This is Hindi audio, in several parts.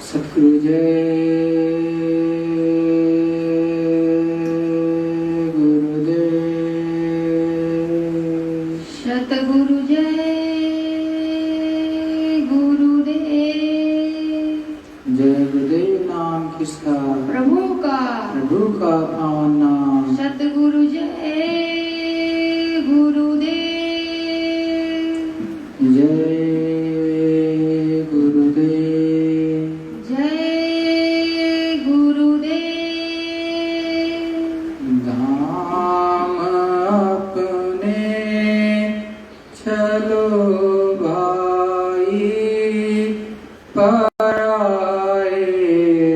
सतगुरु जय गुरुदेव। सतगुरु जय गुरुदेव। जय गुरुदेव नाम किसका? प्रभु का। प्रभु का पावन नाम। सतगुरु जय गुरुदेव। जय गुरुदेव। जय गुरुदेव। धाम अपने चलो भाई, पराए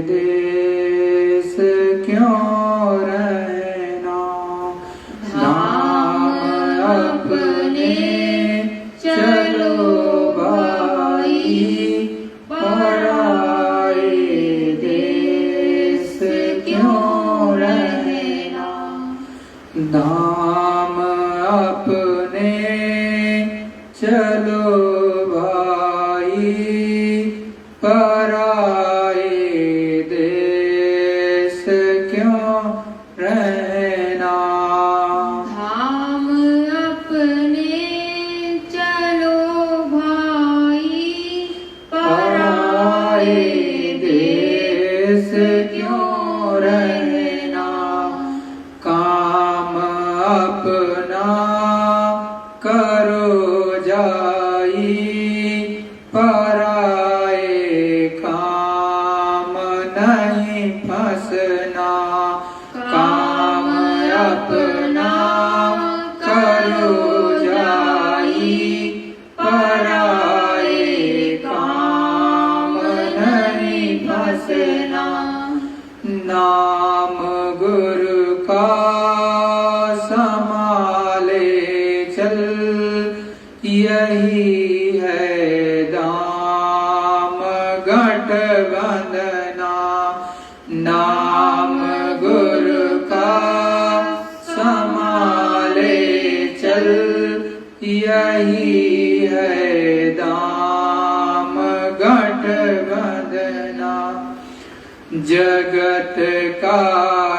देश क्यों रहना। धाम अपने चलो भाई, पराए देश क्यों रहना। धाम अपने चलो भाई, पराए देश क्यों रहना। धाम अपने चलो भाई, पराए देश क्यों रहना। काम अपना करो जाई, पराए काम नहीं फंसना। काम अपना करो जाई, पराए काम नहीं फंसना। नाम गुरु का संभाले चल, यही है दाम घट बंधना। नाम गुरु का संभाले चल, यही है दाम घट बंधना। जगत का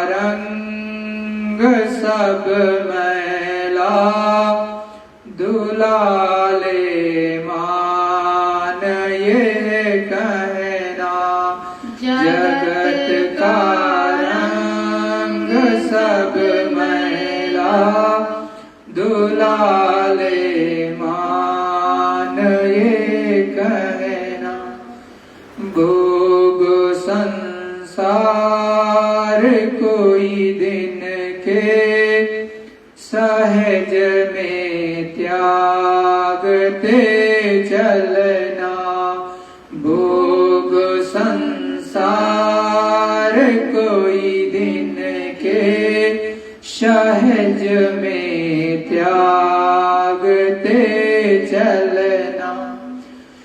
रंग सब मैला, दुलाले मान ये कहना। जगत का रंग सब मैला, दुलाले मान ये कहना। भोग संसार कोई दिन के, सहज में त्यागते चलना। भोग संसार कोई दिन के, सहज में त्यागते चलना।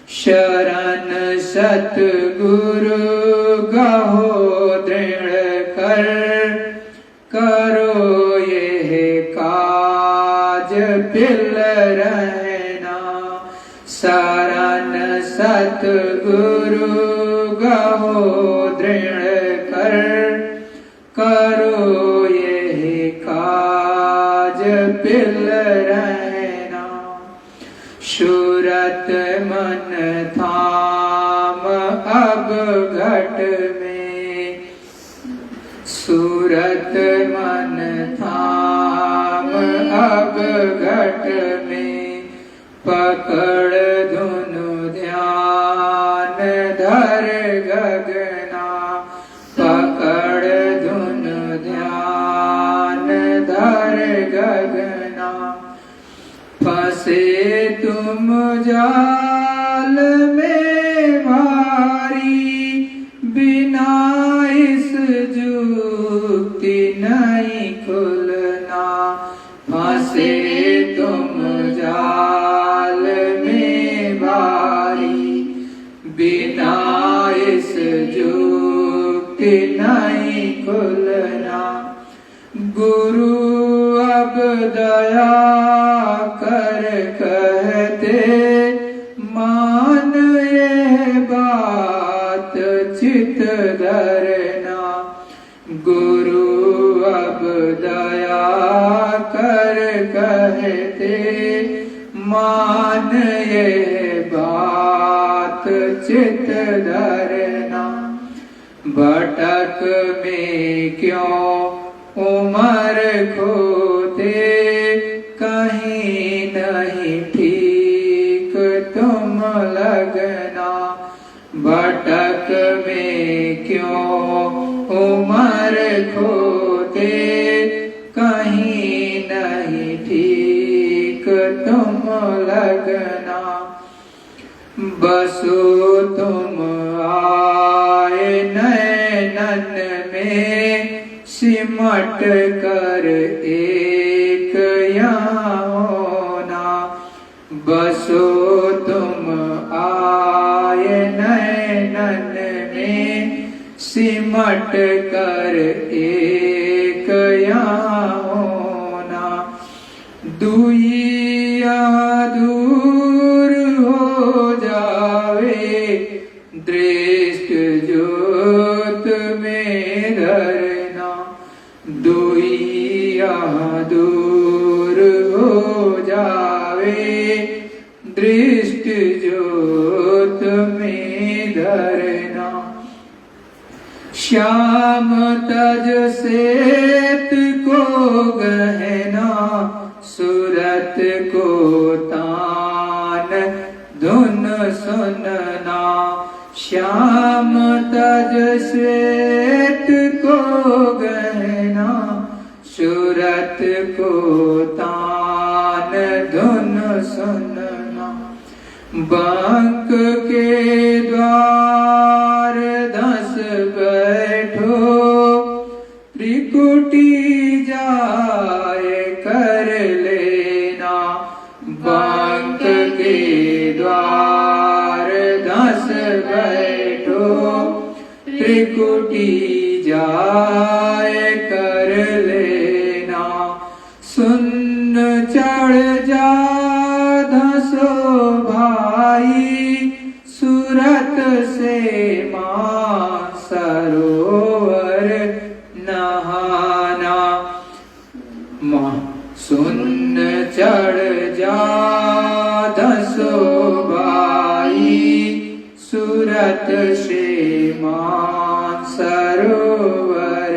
शरण सतगुरु गहो दृढ़ कर, करो ये काज पिल रहना। शरण सतगुरु गहो दृढ़ कर, करो ये काज पिल रहना। सूरत मन थाम अब घट में, सूरत मन थाम अब घट में। पकड़ धुनु ध्यान धर गगना। पकड़ धुनु ध्यान धर गगना। फंसे तुम जाल में भारी, बिना इस जुक्ति नहीं खुलना। फंसे तुम जाल में भारी, बिना इस जुक्ति नहीं खुलना। गुरु अब दया कर कहते, मान ये बात चित धरना। गुरु अब दया कर कहते मान ये बात चित धरना। भटक में क्यों उमर खोते कहीं नहीं ठीक तुम लगना। भटक में क्यों उमर खोते कहीं नहीं ठीक तुम लगना। बसो तुम आए नैनन में सिमट कर एक यहाँ होना। बसो तुम आए नैनन में सिमट कर एक यहाँ होना। दुइया दूर हो जावे दृष्ट ज्योत में धरना। दुइया दूर हो जावे दृष्ट ज्योत में धरना। श्याम तज सेत को गहना सूरत को तान धुन सुनना। श्याम तज श्वेत को गहना सूरत को तान धुन सुनना। बंक के द्वार धस बैठो त्रिकुटी जाए कर लेना। बंक के द्वार धस बैठो त्रिकुटी जाए कर लेना। सुन चढ़ जा धसो भाई सूरत से मां सरोवर नहाना। सुन चढ़ जा धसो भाई सूरत से मां सरोवर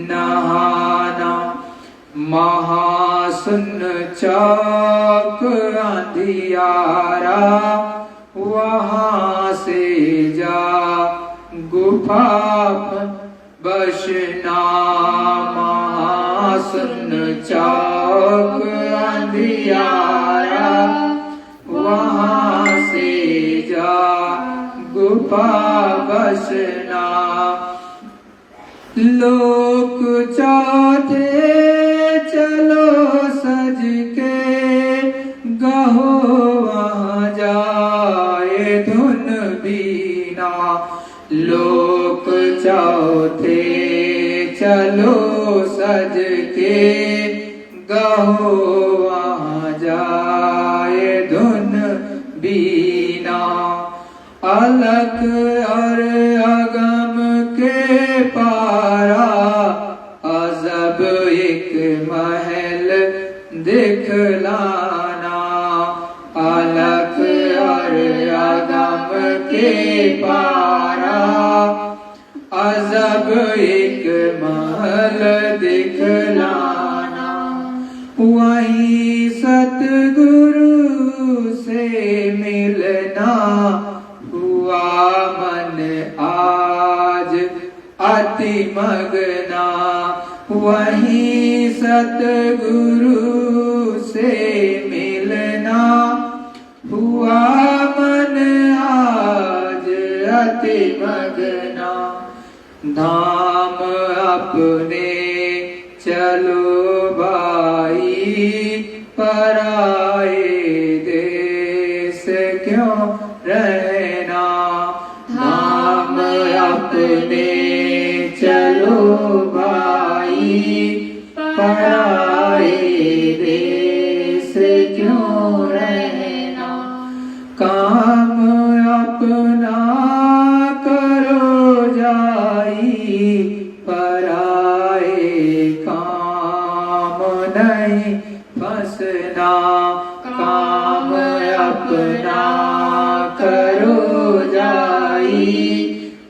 नहाना। महासुन चौक अंधियारा वहाँ से जा गुफा बसना। महासुन चौक अंधियारा वहाँ से जा गुफा बसना। लोक चौथे चलो सज के गहो वहाँ जाए धुन बीना। लोक चौथे चलो सज के गहो वहाँ जाए धुन बीना। अलख और अगम के पारा अजब एक महल दिखलाना। अलख और अगम के पारा अजब एक महल दिखलाना। वहीं सतगुरु से मिलना हुआ मन आज अति मगना। वहीं सतगुरु से मिलना हुआ मन आज अति मगना। धाम अपने चलो भाई पराए देश क्यों रहना। धाम अपने चलो भाई पराए देश क्यों रहना। काम अपना करो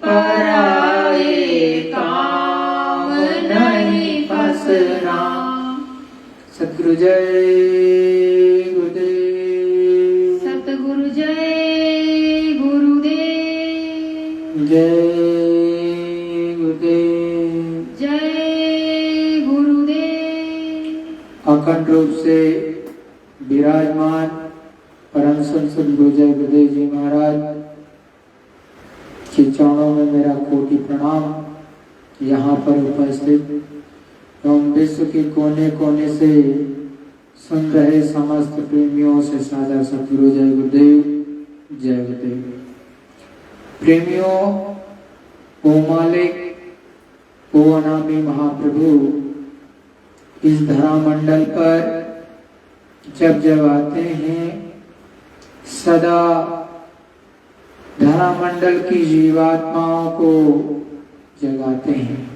पराए काम नहीं फंसना। सतगुरु जय गुरुदेव। सतगुरु जय गुरुदेव। जय गुरुदेव। जय गुरुदेव। अखंड रूप से विराजमान परम संत सद्गुरु जय गुरुदेव जी महाराज के चरणों में मेरा कोटि प्रणाम। यहाँ पर उपस्थित एवं विश्व के कोने कोने से सुन रहे समस्त प्रेमियों से सादर सतगुरु जय गुरुदेव। जय गुरुदेव। प्रेमियों, ओ मालिक, ओ अनामी महाप्रभु इस धरा मंडल पर जब जब आते हैं सदा धरा मंडल की जीवात्माओं को जगाते हैं।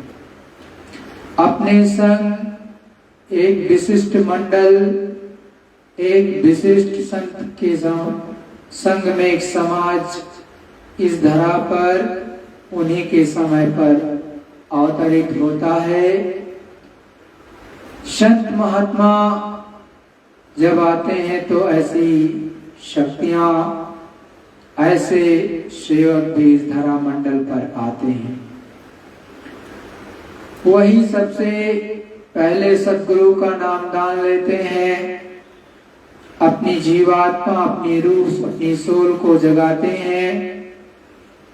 अपने संग एक विशिष्ट मंडल, एक विशिष्ट संत के संग में एक समाज इस धरा पर उन्हीं के समय पर अवतरित होता है। संत महात्मा जब आते हैं तो ऐसी शक्तियां, ऐसे सेवक भी इस धरा मंडल पर आते हैं। वही सबसे पहले सद्गुरु का नाम दान लेते हैं, अपनी जीवात्मा, अपनी रूह, अपनी सोल को जगाते हैं,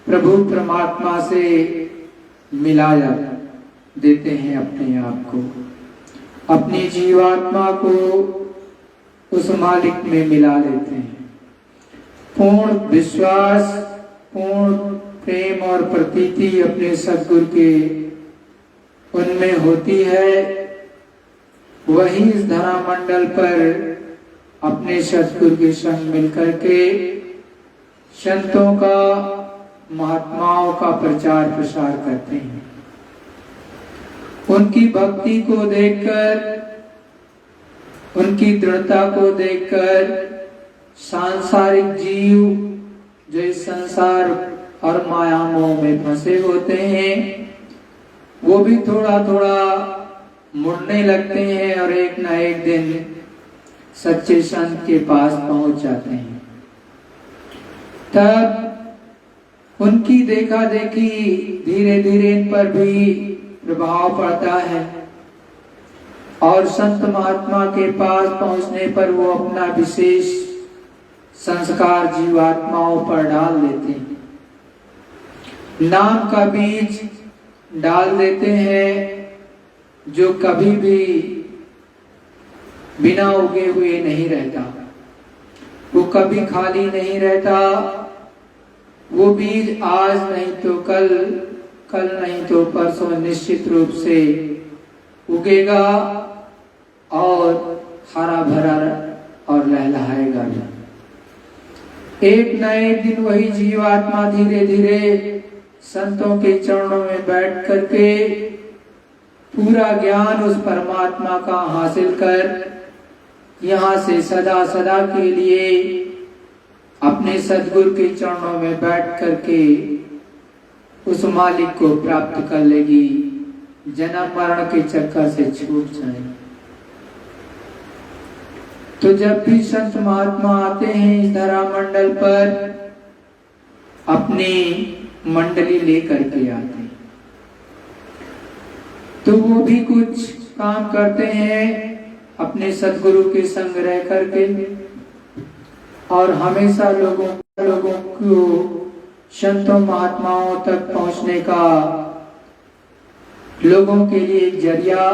प्रभु परमात्मा से मिला देते हैं अपने आप को, अपनी जीवात्मा को उस मालिक में मिला लेते हैं। पूर्ण विश्वास, पूर्ण प्रेम और प्रतीति अपने सद्गुरु के उनमें होती है। वही इस धरा मंडल पर अपने सद्गुरु के संग मिलकर के संतों का, महात्माओं का प्रचार प्रसार करते हैं। उनकी भक्ति को देखकर, उनकी दृढ़ता को देखकर सांसारिक जीव जो इस संसार और माया मोह में फंसे होते हैं वो भी थोड़ा थोड़ा मुड़ने लगते हैं और एक ना एक दिन सच्चे संत के पास पहुंच जाते हैं। तब उनकी देखा देखी धीरे धीरे इन पर भी प्रभाव पड़ता है और संत महात्मा के पास पहुंचने पर वो अपना विशेष संस्कार जीवात्माओं पर डाल देते हैं। नाम का बीज डाल देते हैं जो कभी भी बिना उगे हुए नहीं रहता, वो कभी खाली नहीं रहता। वो बीज आज नहीं तो कल, कल नहीं तो परसों निश्चित रूप से उगेगा और हरा भरा और लहलहाएगा भी। एक न एक दिन वही जीवात्मा धीरे धीरे संतों के चरणों में बैठ करके पूरा ज्ञान उस परमात्मा का हासिल कर यहाँ से सदा सदा के लिए अपने सद्गुरु के चरणों में बैठ करके उस मालिक को प्राप्त कर लेगी, जन्म मरण के चक्कर से छूट जाए। तो जब भी संत महात्मा आते हैं इस धरा मंडल पर अपनी मंडली लेकर के आते हैं, तो वो भी कुछ काम करते हैं अपने सद्गुरु के संग रह करके और हमेशा लोगों को संतों महात्माओं तक पहुंचने का लोगों के लिए एक जरिया,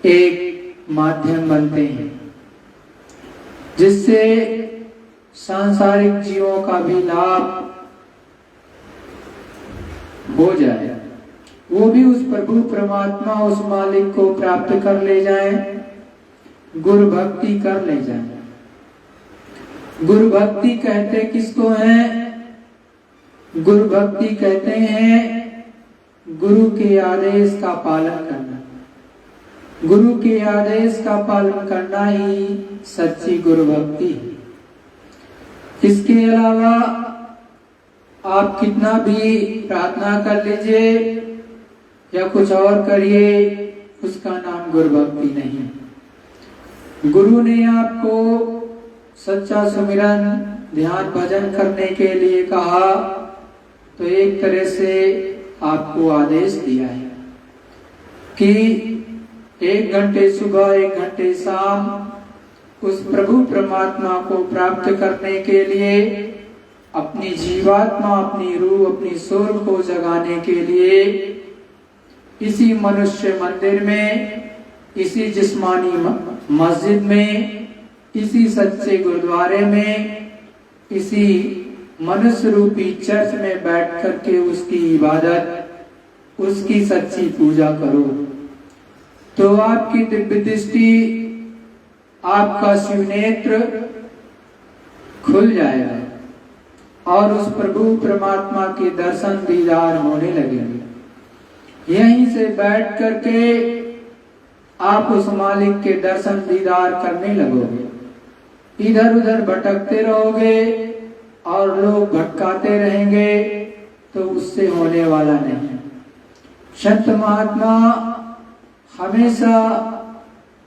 एक माध्यम बनते हैं, जिससे सांसारिक जीवों का भी लाभ हो जाए, वो भी उस प्रभु परमात्मा, उस मालिक को प्राप्त कर ले जाए, गुरु भक्ति कर ले जाए। गुरु भक्ति कहते किसको है? गुरु भक्ति कहते हैं गुरु के आदेश का पालन करना। गुरु के आदेश का पालन करना ही सच्ची गुरु भक्ति है। इसके अलावा आप कितना भी प्रार्थना कर लीजिए या कुछ और करिए, उसका नाम गुरु भक्ति नहीं। गुरु ने आपको सच्चा सुमिरन ध्यान भजन करने के लिए कहा, तो एक तरह से आपको आदेश दिया है कि 1 घंटे सुबह 1 घंटे शाम उस प्रभु परमात्मा को प्राप्त करने के लिए अपनी जीवात्मा, अपनी रूह, अपनी सोल को जगाने के लिए इसी मनुष्य मंदिर में, इसी जिस्मानी मस्जिद में, इसी सच्चे गुरुद्वारे में, इसी मनुष्य रूपी चर्च में बैठ करके उसकी इबादत, उसकी सच्ची पूजा करो, तो आपकी दिव्य दृष्टि, आपका शिवनेत्र खुल जाएगा और उस प्रभु परमात्मा के दर्शन दीदार होने लगेंगे। यहीं से बैठ करके आप उस मालिक के दर्शन दीदार करने लगोगे। इधर उधर भटकते रहोगे और लोग भटकाते रहेंगे, तो उससे होने वाला नहीं। संत महात्मा हमेशा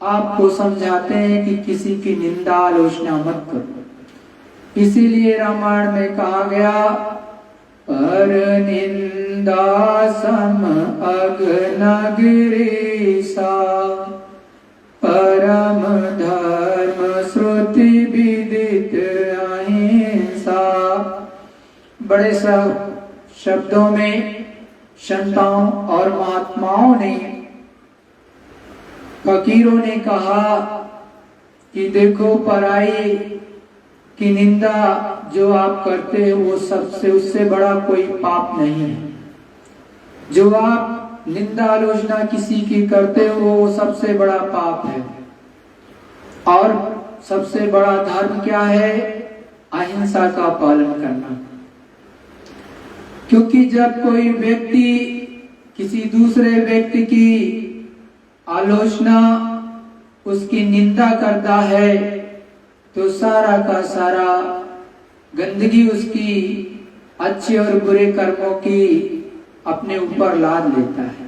आपको समझाते हैं कि किसी की निंदा आलोचना मत करो। इसीलिए रामायण में कहा गया, पर निंदा सम अग्न गिरीसा, परम धर्म श्रुति विदित अहिंसा। बड़े शब्दों में संतों और महात्माओं ने, फकीरों ने कहा कि देखो, पराई की निंदा जो आप करते हैं वो सबसे, उससे बड़ा कोई पाप नहीं है। जो आप निंदा आलोचना किसी की करते हो वो सबसे बड़ा पाप है। और सबसे बड़ा धर्म क्या है? अहिंसा का पालन करना। क्योंकि जब कोई व्यक्ति किसी दूसरे व्यक्ति की आलोचना, उसकी निंदा करता है, तो सारा का सारा गंदगी उसकी अच्छे और बुरे कर्मों की अपने ऊपर लाद लेता है।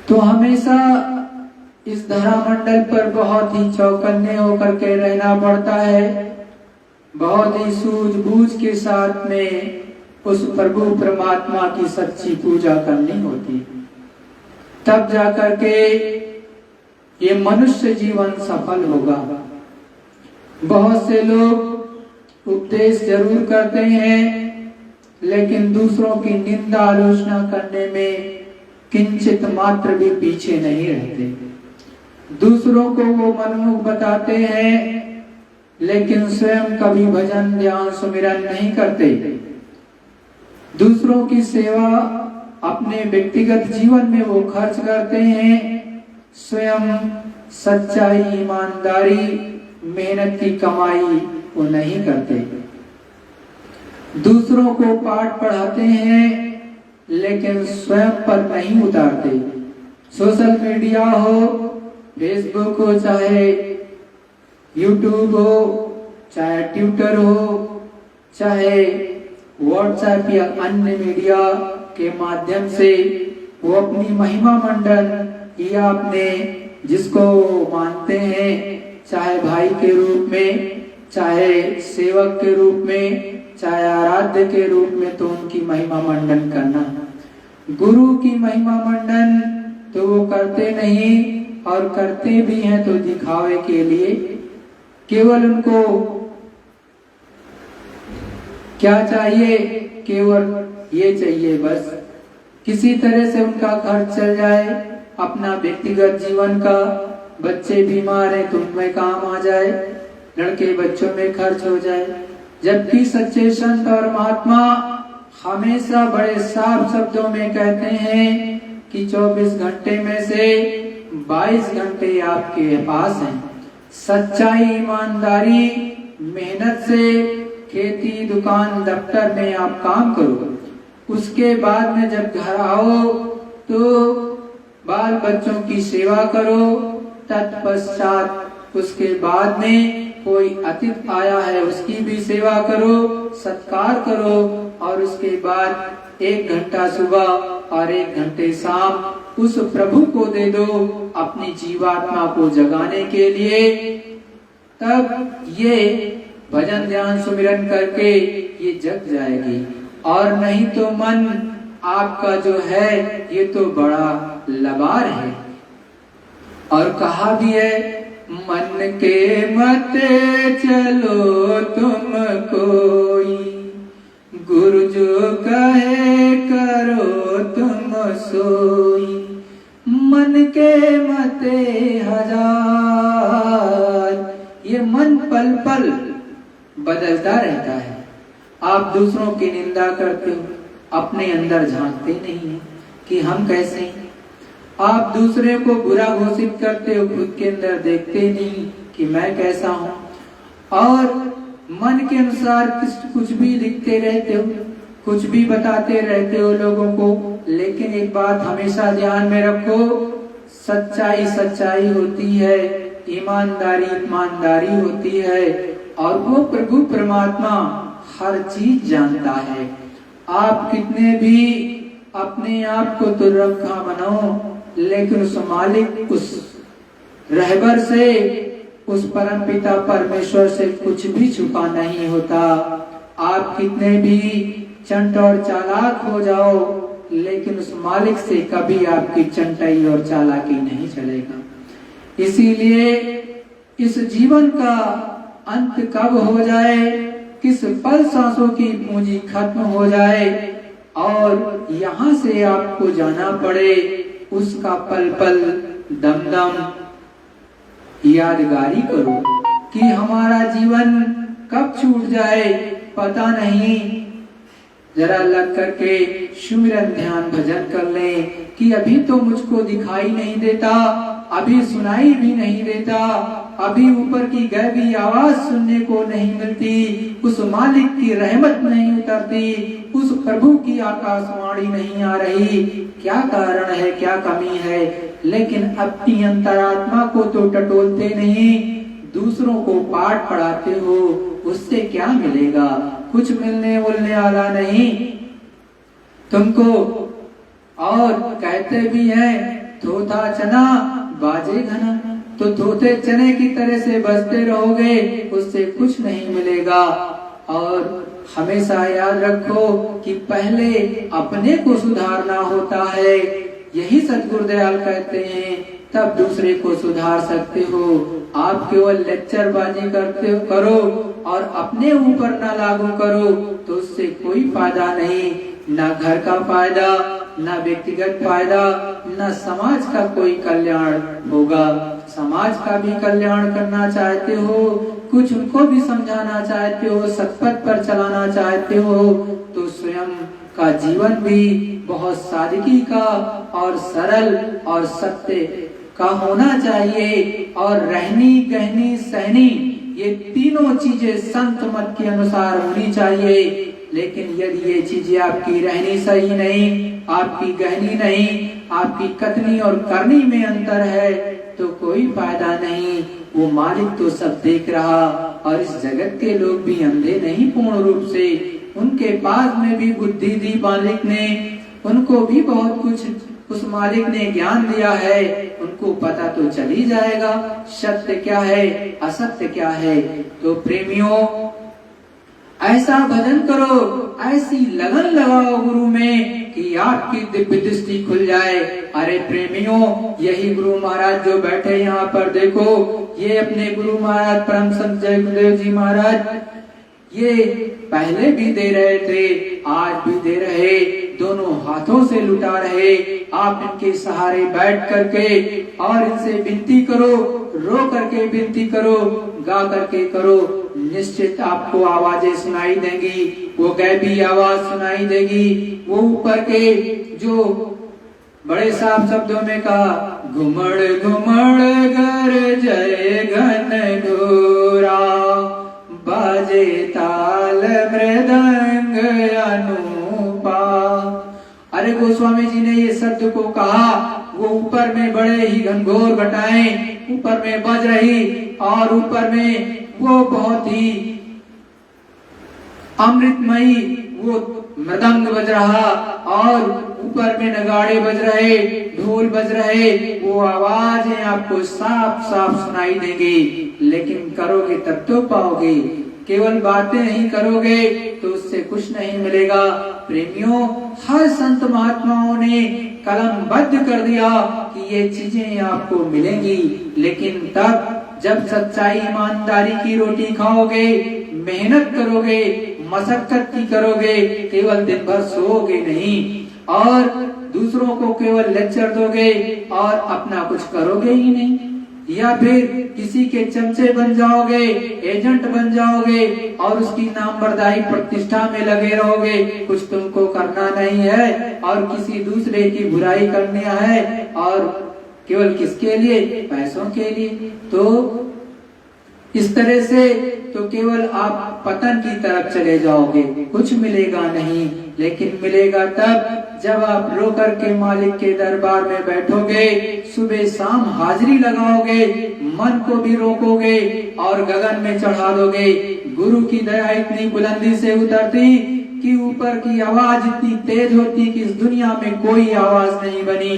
तो हमेशा इस धरा मंडल पर बहुत ही चौकन्ने होकर के रहना पड़ता है। बहुत ही सूझबूझ के साथ में उस प्रभु परमात्मा की सच्ची पूजा करनी होती है, तब जाकर के ये मनुष्य जीवन सफल होगा। बहुत से लोग उपदेश जरूर करते हैं, लेकिन दूसरों की निंदा आलोचना करने में किंचित मात्र भी पीछे नहीं रहते। दूसरों को वो मनमुख बताते हैं, लेकिन स्वयं कभी भजन ध्यान सुमिरन नहीं करते। दूसरों की सेवा अपने व्यक्तिगत जीवन में वो खर्च करते हैं, स्वयं सच्चाई, ईमानदारी, मेहनत की कमाई वो नहीं करते। दूसरों को पाठ पढ़ाते हैं, लेकिन स्वयं पर नहीं उतारते। सोशल मीडिया हो, फेसबुक हो, चाहे यूट्यूब हो, चाहे ट्विटर हो, चाहे व्हाट्सएप या अन्य मीडिया के माध्यम से वो अपनी महिमा मंडन या अपने जिसको मानते हैं, चाहे भाई के रूप में, चाहे सेवक के रूप में, चाहे आराध्य के रूप में, तो उनकी महिमा मंडन करना। गुरु की महिमा मंडन तो वो करते नहीं, और करते भी हैं तो दिखावे के लिए। केवल उनको क्या चाहिए? केवल ये चाहिए बस, किसी तरह से उनका खर्च चल जाए, अपना व्यक्तिगत जीवन का। बच्चे बीमार हैं तो उनमें काम आ जाए, लड़के बच्चों में खर्च हो जाए। जबकि सच्चे संत और महात्मा हमेशा बड़े साफ शब्दों में कहते हैं कि 24 घंटे में से 22 घंटे आपके पास हैं। सच्चाई, ईमानदारी, मेहनत से खेती, दुकान, दफ्तर में आप काम करो। उसके बाद में जब घर आओ तो बाल बच्चों की सेवा करो। तत्पश्चात उसके बाद में कोई अतिथि आया है उसकी भी सेवा करो, सत्कार करो और उसके बाद 1 घंटा सुबह और 1 घंटे शाम उस प्रभु को दे दो अपनी जीवात्मा को जगाने के लिए। तब ये भजन ध्यान सुमिरन करके ये जग जाएगी। और नहीं तो मन आपका जो है ये तो बड़ा लबार है। और कहा भी है, मन के मत चलो तुम कोई, गुरु जो कहे करो तुम सोई। मन के मते हजार, ये मन पल पल बदलता रहता है। आप दूसरों की निंदा करते हो, अपने अंदर झांकते नहीं है कि हम कैसे हैं। आप दूसरे को बुरा घोषित करते हो, खुद के अंदर देखते नहीं कि मैं कैसा हूँ। और मन के अनुसार कुछ भी लिखते रहते हो, कुछ भी बताते रहते हो लोगों को। लेकिन एक बात हमेशा ध्यान में रखो, सच्चाई सच्चाई होती है, ईमानदारी ईमानदारी होती है। और वो प्रभु परमात्मा हर चीज जानता है। आप कितने भी अपने आप को तुर्रखा बनाओ, लेकिन उस मालिक, उस रहबर से, उस परम पिता परमेश्वर से कुछ भी छुपा नहीं होता। आप कितने भी चंट और चालाक हो जाओ, लेकिन उस मालिक से कभी आपकी चंटाई और चालाकी नहीं चलेगा। इसीलिए इस जीवन का अंत कब हो जाए, किस पल सांसों की पूंजी खत्म हो जाए और यहाँ से आपको जाना पड़े, उसका पल पल दम दम यादगारी करो कि हमारा जीवन कब छूट जाए पता नहीं। जरा लग करके सुमिरन ध्यान भजन कर लें कि अभी तो मुझको दिखाई नहीं देता, अभी सुनाई भी नहीं देता, अभी ऊपर की गैबी आवाज सुनने को नहीं मिलती, उस मालिक की रहमत नहीं उतरती, उस प्रभु की आकाशवाणी नहीं आ रही। क्या कारण है, क्या कमी है? लेकिन अपनी अंतरात्मा को तो टटोलते नहीं, दूसरों को पाठ पढ़ाते हो, उससे क्या मिलेगा? कुछ मिलने वाला नहीं तुमको। और कहते भी हैं, थोथा चना बाजे घना, तो थोथे चने की तरह से बजते रहोगे, उससे कुछ नहीं मिलेगा। और हमेशा याद रखो कि पहले अपने को सुधारना होता है। यही सद्गुरुदयाल कहते हैं, तब दूसरे को सुधार सकते हो। आप केवल लेक्चर बाजी करते करो और अपने ऊपर ना लागू करो तो उससे कोई फायदा नहीं, ना घर का फायदा, ना व्यक्तिगत फायदा, ना समाज का कोई कल्याण होगा। समाज का भी कल्याण करना चाहते हो, कुछ उनको भी समझाना चाहते हो, सत्पथ पर चलाना चाहते हो, तो स्वयं का जीवन भी बहुत सादगी का और सरल और सत्य का होना चाहिए। और रहनी गहनी सहनी ये तीनों चीजें संत मत के अनुसार होनी चाहिए। लेकिन यदि ये चीजें आपकी रहनी सही नहीं, आपकी गहनी नहीं, आपकी कथनी और करनी में अंतर है तो कोई फायदा नहीं। वो मालिक तो सब देख रहा, और इस जगत के लोग भी अंधे नहीं पूर्ण रूप से, उनके पास में भी बुद्धि दी मालिक ने, उनको भी बहुत कुछ उस मालिक ने ज्ञान दिया है, उनको पता तो चल ही जाएगा सत्य क्या है असत्य क्या है। तो प्रेमियों, ऐसा भजन करो, ऐसी लगन लगाओ गुरु में कि आपकी दिव्य दृष्टि खुल जाए। अरे प्रेमियों, यही गुरु महाराज जो बैठे यहाँ पर देखो, ये अपने गुरु महाराज परम संत जय गुरुदेव जी महाराज, ये पहले भी दे रहे थे, आज भी दे रहे, दोनों हाथों से लुटा रहे। आप इनके सहारे बैठ करके और इनसे विनती करो, रो करके विनती करो, गा करके करो, निश्चित आपको आवाजें सुनाई देंगी। वो गैबी आवाज सुनाई देगी, वो ऊपर के जो बड़े साफ शब्दों में कहा, घुमड़ घुमड़ गर जय घन घोरा, बाजे ताल मृदंग अनूपा। अरे गोस्वामी जी ने ये शब्द को कहा, वो ऊपर में बड़े ही घनघोर घटाएं ऊपर में बज रही, और ऊपर में वो बहुत ही अमृतमयी वो मृदंग बज रहा और ऊपर में नगाड़े बज रहे, ढोल बज रहे, वो आवाजें आपको साफ साफ सुनाई देंगी। लेकिन करोगे तब तो पाओगे, केवल बातें ही करोगे तो उससे कुछ नहीं मिलेगा। प्रेमियों, हर संत महात्माओं ने कलमबद्ध कर दिया कि ये चीजें आपको मिलेंगी, लेकिन तब जब सच्चाई ईमानदारी की रोटी खाओगे, मेहनत करोगे, मशक्कत की करोगे, केवल दिन भर सोओगे नहीं और दूसरों को केवल लेक्चर दोगे और अपना कुछ करोगे ही नहीं, या फिर किसी के चमचे बन जाओगे, एजेंट बन जाओगे और उसकी नामबरदारी प्रतिष्ठा में लगे रहोगे। कुछ तुमको करना नहीं है और किसी दूसरे की बुराई करनी है, और केवल किसके लिए? पैसों के लिए। तो इस तरह से तो केवल आप पतन की तरफ चले जाओगे, कुछ मिलेगा नहीं। लेकिन मिलेगा तब जब आप रोकर के मालिक के दरबार में बैठोगे, सुबह शाम हाजिरी लगाओगे, मन को भी रोकोगे और गगन में चढ़ा दोगे। गुरु की दया इतनी बुलंदी से उतरती कि ऊपर की आवाज इतनी तेज होती कि इस दुनिया में कोई आवाज नहीं बनी।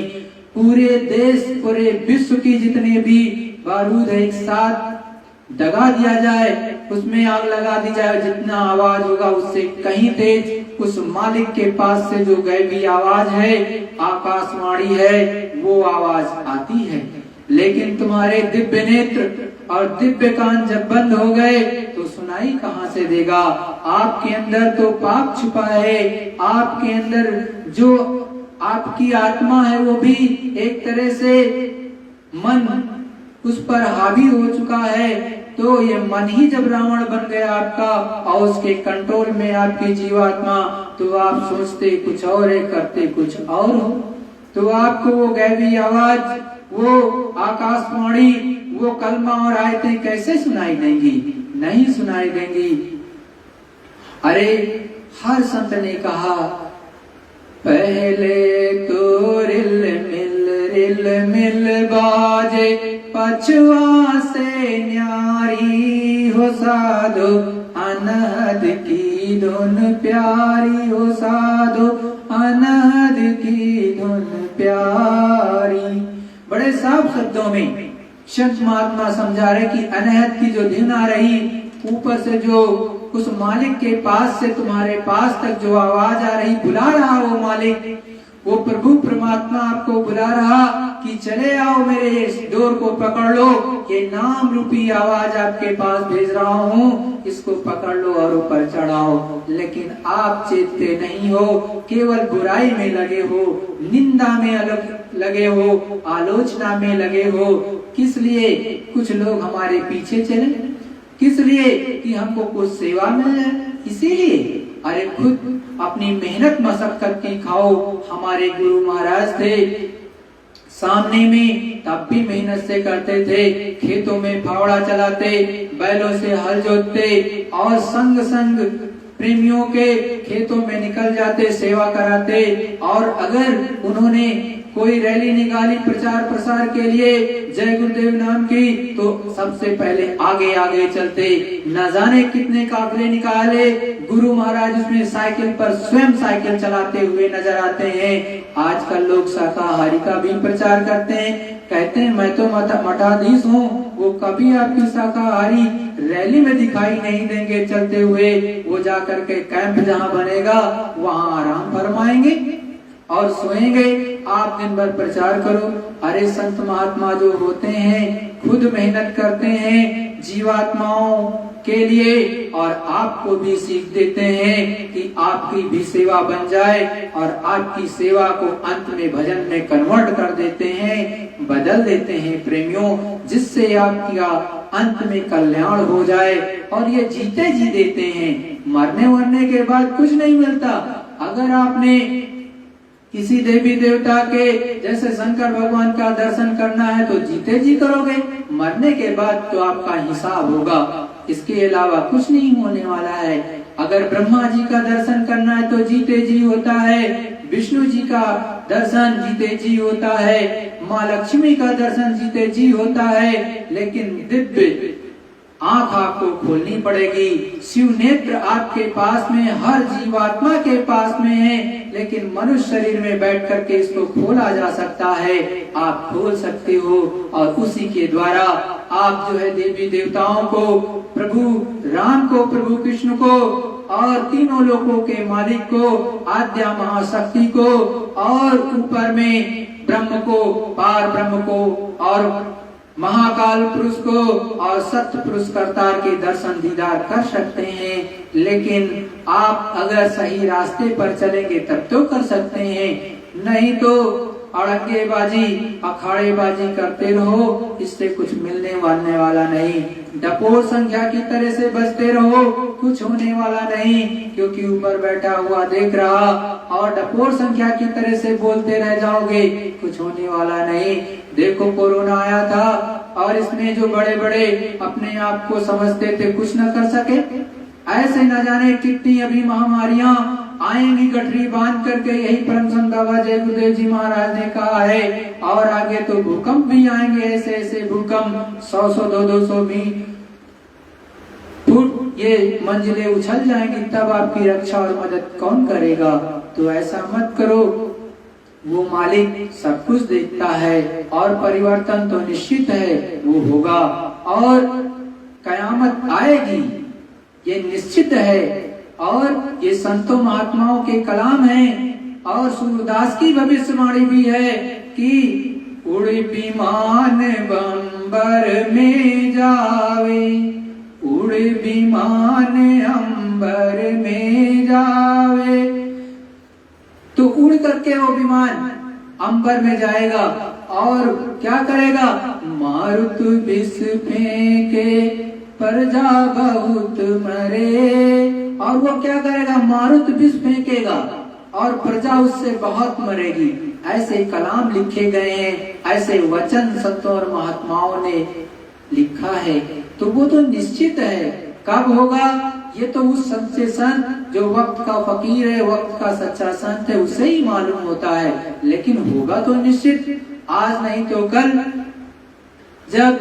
पूरे देश, पूरे विश्व की जितने भी बारूद एक साथ दगा दिया जाए, उसमें आग लगा दी जाए, जितना आवाज होगा उससे कहीं तेज उस मालिक के पास से जो गैबी आवाज है, आकाशवाणी है, वो आवाज आती है। लेकिन तुम्हारे दिव्य नेत्र और दिव्य कान जब बंद हो गए तो सुनाई कहां से देगा? आपके अंदर तो पाप छुपा है, आपके अंदर जो आपकी आत्मा है वो भी एक तरह से मन उस पर हावी हो चुका है। तो ये मन ही जब रावण बन गया आपका और उसके कंट्रोल में आपकी जीवात्मा, तो आप सोचते कुछ और है, करते कुछ और हो। तो आपको वो गैबी आवाज, वो आकाशवाणी, वो कलमा और आयतें कैसे सुनाई देंगी? नहीं सुनाई देंगी। अरे हर संत ने कहा, पहले तो रिल मिल बाजे, पछुआ से न्यारी हो साधो, अनहद की धुन प्यारी हो साधो, अनहद की धुन प्यारी। बड़े साफ शब्दों में संत महात्मा समझा रहे कि अनहद की जो धुन आ रही, ऊपर से जो उस मालिक के पास से तुम्हारे पास तक जो आवाज आ रही, बुला रहा वो मालिक, वो प्रभु परमात्मा आपको बुला रहा कि चले आओ, मेरे इस डोर को पकड़ लो, ये नाम रूपी आवाज आपके पास भेज रहा हूँ, इसको पकड़ लो और ऊपर चढ़ाओ। लेकिन आप चेतते नहीं हो, केवल बुराई में लगे हो, निंदा में लगे हो, आलोचना में लगे हो। किस लिए? कुछ लोग हमारे पीछे चले, किस लिए? कि हमको कुछ सेवा मिल जाए, इसीलिए। अरे खुद अपनी मेहनत मशक्कत की खाओ। हमारे गुरु महाराज थे सामने में, तब भी मेहनत से करते थे, खेतों में फावड़ा चलाते, बैलों से हल जोतते और संग संग प्रेमियों के खेतों में निकल जाते, सेवा कराते। और अगर उन्होंने कोई रैली निकाली प्रचार प्रसार के लिए जय गुरुदेव नाम की, तो सबसे पहले आगे आगे चलते। न जाने कितने काफिले निकाले, गुरु महाराज उसमें साइकिल पर स्वयं साइकिल चलाते हुए नजर आते हैं। आजकल लोग शाकाहारी का भी प्रचार करते हैं, कहते हैं मैं तो मठाधीश हूँ, वो कभी आपकी शाकाहारी रैली में दिखाई नहीं देंगे चलते हुए। वो जाकर के कैंप जहाँ बनेगा वहाँ आराम फरमाएंगे और सोएंगे। आप दिन भर प्रचार करो। अरे संत महात्मा जो होते हैं खुद मेहनत करते हैं जीवात्माओं के लिए, और आपको भी सीख देते हैं कि आपकी भी सेवा बन जाए, और आपकी सेवा को अंत में भजन में कन्वर्ट कर देते हैं, बदल देते हैं प्रेमियों, जिससे आपका अंत में कल्याण हो जाए। और ये जीते जी देते हैं, मरने वरने के बाद कुछ नहीं मिलता। अगर आपने किसी देवी देवता के जैसे शंकर भगवान का दर्शन करना है तो जीते जी करोगे, मरने के बाद तो आपका हिसाब होगा, इसके अलावा कुछ नहीं होने वाला है। अगर ब्रह्मा जी का दर्शन करना है तो जीते जी होता है, विष्णु जी का दर्शन जीते जी होता है, माँ लक्ष्मी का दर्शन जीते जी होता है। लेकिन दिव्य आंख आपको खोलनी पड़ेगी। शिव नेत्र आपके पास में, हर जीवात्मा के पास में है, लेकिन मनुष्य शरीर में बैठ करके इसको खोला जा सकता है। आप खोल सकते हो और उसी के द्वारा आप जो है देवी देवताओं को, प्रभु राम को, प्रभु कृष्ण को और तीनों लोकों के मालिक को, आद्या महाशक्ति को और ऊपर में ब्रह्म को, पार ब्रह्म को और महाकाल पुरुष को और सत्य पुरुष करतार के दर्शन दीदार कर सकते हैं। लेकिन आप अगर सही रास्ते पर चलेंगे तब तो कर सकते हैं, नहीं तो अड़ंगेबाजी अखाड़ेबाजी करते रहो, इससे कुछ मिलने वाला नहीं। डपोर संख्या की तरह से बचते रहो, कुछ होने वाला नहीं, क्योंकि ऊपर बैठा हुआ देख रहा। और डपोर संख्या की तरह से बोलते रह जाओगे, कुछ होने वाला नहीं। देखो कोरोना आया था और इसमें जो बड़े बड़े अपने आप को समझते थे कुछ न कर सके, ऐसे न जाने कितनी अभी महामारियां आएंगी गठरी बांध करके, यही परम संत बाबा जय गुरुदेव जी महाराज ने कहा है। और आगे तो भूकंप भी आएंगे, ऐसे ऐसे भूकंप 100-100 200 भी फुट ये मंजिलें उछल जाएंगी, तब आपकी रक्षा और मदद कौन करेगा। तो ऐसा मत करो, वो मालिक सब कुछ देखता है और परिवर्तन तो निश्चित है वो होगा और कयामत आएगी, ये निश्चित है। और ये संतों महात्माओं के कलाम हैं और सूरदास की भविष्यवाणी भी है कि उड़ विमान बंबर में जावे, उड़ विमान अंबर में जावे। तो उड़ करके वो विमान अंबर में जाएगा और क्या करेगा, मारुत विष फेंके प्रजा बहुत मरे। और वो क्या करेगा, मारुत विष फेंकेगा और प्रजा उससे बहुत मरेगी। ऐसे कलाम लिखे गए हैं, ऐसे वचन संतों और महात्माओं ने लिखा है। तो वो तो निश्चित है, कब होगा ये तो उस संत से संत जो वक्त का फकीर है, वक्त का सच्चा संत है, उसे ही मालूम होता है। लेकिन होगा तो निश्चित, आज नहीं तो कल। जब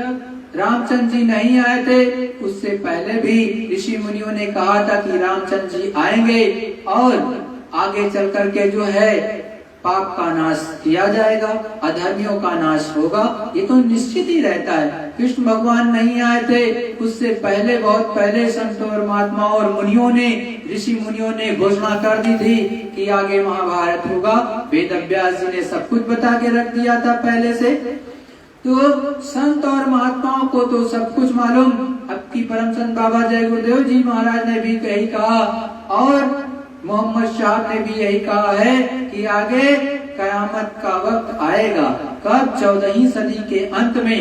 रामचंद्र जी नहीं आए थे, उससे पहले भी ऋषि मुनियों ने कहा था कि रामचंद्र जी आएंगे और आगे चल करके जो है पाप का नाश किया जाएगा, अधर्मियों का नाश होगा, ये तो निश्चित ही रहता है। कृष्ण भगवान नहीं आए थे, उससे पहले बहुत पहले संतों और महात्माओं और मुनियों ने, ऋषि मुनियों ने घोषणा कर दी थी कि आगे महाभारत होगा। वेद व्यास जी ने सब कुछ बता के रख दिया था पहले से। तो संत और महात्माओं को तो सब कुछ मालूम। अब की परम संत बाबा जय गुरुदेव जी महाराज ने भी यही कहा और मोहम्मद साहब ने भी यही कहा है कि आगे कयामत का वक्त आएगा। कब? 14वीं सदी के अंत में।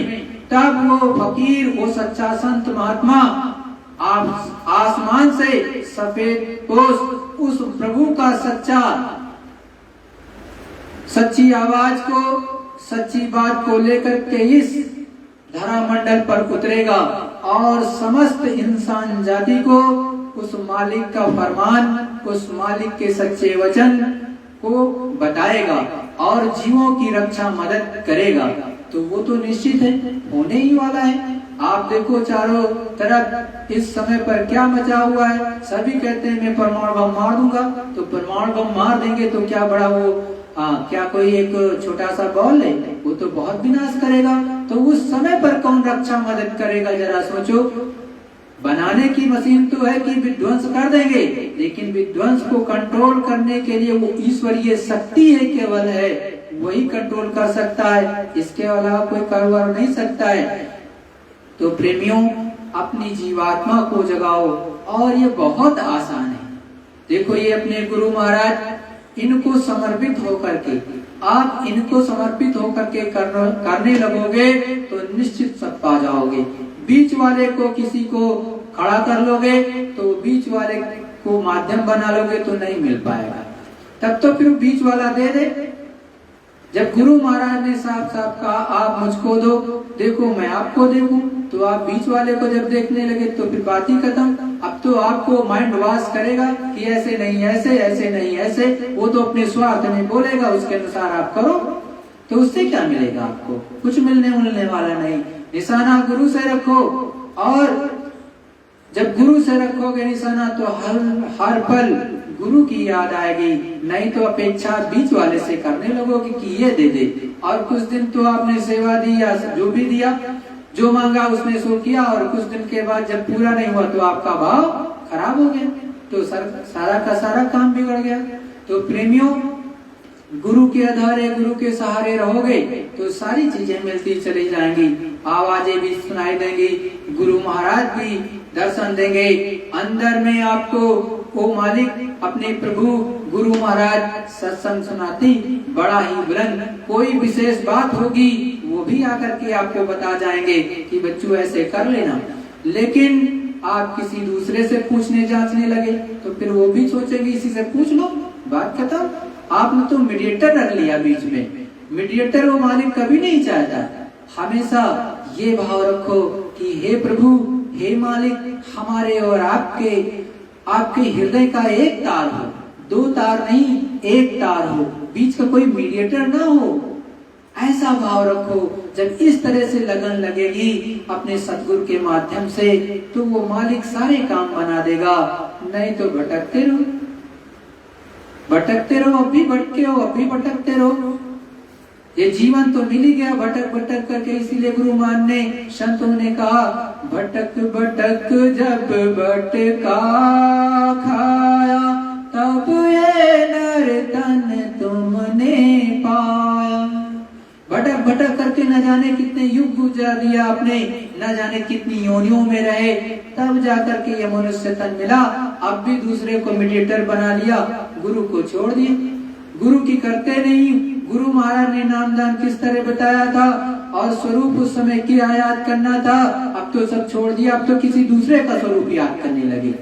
तब वो फकीर, वो सच्चा संत महात्मा आप आसमान से सफेद पोष उस प्रभु का सच्ची आवाज को, सच्ची बात को लेकर के इस धरा मंडल पर उतरेगा और समस्त इंसान जाति को उस मालिक का फरमान, उस मालिक के सच्चे वचन को बताएगा और जीवों की रक्षा मदद करेगा। तो वो तो निश्चित है, होने ही वाला है। आप देखो चारों तरफ इस समय पर क्या मचा हुआ है। सभी कहते हैं मैं परमाणु बम मार दूंगा, तो परमाणु बम मार देंगे तो क्या बड़ा वो क्या कोई एक छोटा सा बॉल है, वो तो बहुत विनाश करेगा। तो उस समय पर कौन रक्षा मदद करेगा, जरा सोचो। बनाने की मशीन तो है कि विध्वंस कर देंगे, लेकिन विध्वंस को कंट्रोल करने के लिए वो ईश्वरीय शक्ति है, केवल है, वही कंट्रोल कर सकता है, इसके अलावा कोई कारोबार नहीं सकता है। तो प्रेमियों, अपनी जीवात्मा को जगाओ और ये बहुत आसान है। देखो ये अपने गुरु महाराज, इनको समर्पित होकर के, आप इनको समर्पित होकर के करने लगोगे तो निश्चित सब पा जाओगे। बीच वाले को किसी को खड़ा कर लोगे तो बीच वाले को माध्यम बना लोगे तो नहीं मिल पाएगा। तब तो फिर बीच वाला दे दे। जब गुरु महाराज ने साफ साफ कहा आप मुझको दो, देखो मैं आपको देखूं, तो आप बीच वाले को जब देखने लगे तो फिर बात ही खत्म। अब तो आपको माइंड वॉश करेगा कि ऐसे नहीं ऐसे, ऐसे नहीं ऐसे, वो तो अपने स्वार्थ में बोलेगा, उसके अनुसार आप करो। तो उससे क्या मिलेगा आपको? कुछ मिलने वाला नहीं। निशाना गुरु से रखो और जब गुरु से रखोगे निशाना तो हर पल गुरु की याद आएगी, नहीं तो अपेक्षा बीच वाले से करने लगोगे कि ये दे दे। और कुछ दिन तो आपने सेवा दी या जो भी दिया, जो मांगा उसने सो किया, और कुछ दिन के बाद जब पूरा नहीं हुआ तो आपका भाव खराब हो गया, तो सारा का सारा काम बिगड़ गया। तो प्रेमियों, गुरु के आधारे, गुरु के सहारे रहोगे तो सारी चीजें मिलती चली जाएंगी, आवाजें भी सुनाई देंगी, गुरु महाराज भी दर्शन देंगे, अंदर में आपको वो मालिक अपने प्रभु गुरु महाराज सत्संग सुनाती बड़ा ही बुलंद कोई विशेष बात होगी वो भी आकर के आपको बता जाएंगे कि बच्चों ऐसे कर लेना। लेकिन आप किसी दूसरे से पूछने जांचने लगे तो फिर वो भी सोचेंगे इसी से पूछ लो, बात खत्म। आपने तो मीडिएटर रख लिया बीच में, मीडिएटर वो मालिक कभी नहीं चाहता। हमेशा ये भाव रखो कि हे प्रभु, हे मालिक, हमारे और आपके हृदय का एक तार हो, दो तार नहीं, एक तार हो, बीच का कोई मीडिएटर ना हो। ऐसा भाव रखो। जब इस तरह से लगन लगेगी अपने सतगुरु के माध्यम से तो वो मालिक सारे काम बना देगा। नहीं तो भटकते रहो, अब भी भटके हो, अब भी भटकते रहो। ये जीवन तो मिल ही गया भटक भटक करके, इसीलिए गुरु मान ने, संतों ने कहा, भटक भटक जब भटका खाया, तब ये नर तन तुमने पाया। भटक भटक करके न जाने कितने युग गुजार दिया आपने, न जाने कितनी योनियों में रहे, तब जाकर के ये मनुष्य तन मिला। अब भी दूसरे को मीडिएटर बना लिया, गुरु को छोड़ दिया, गुरु की करते नहीं। गुरु महाराज ने नामदान किस तरह बताया था और स्वरूप उस समय क्या याद करना था, अब तो सब छोड़ दिया, अब तो किसी दूसरे का स्वरूप याद करने लगे।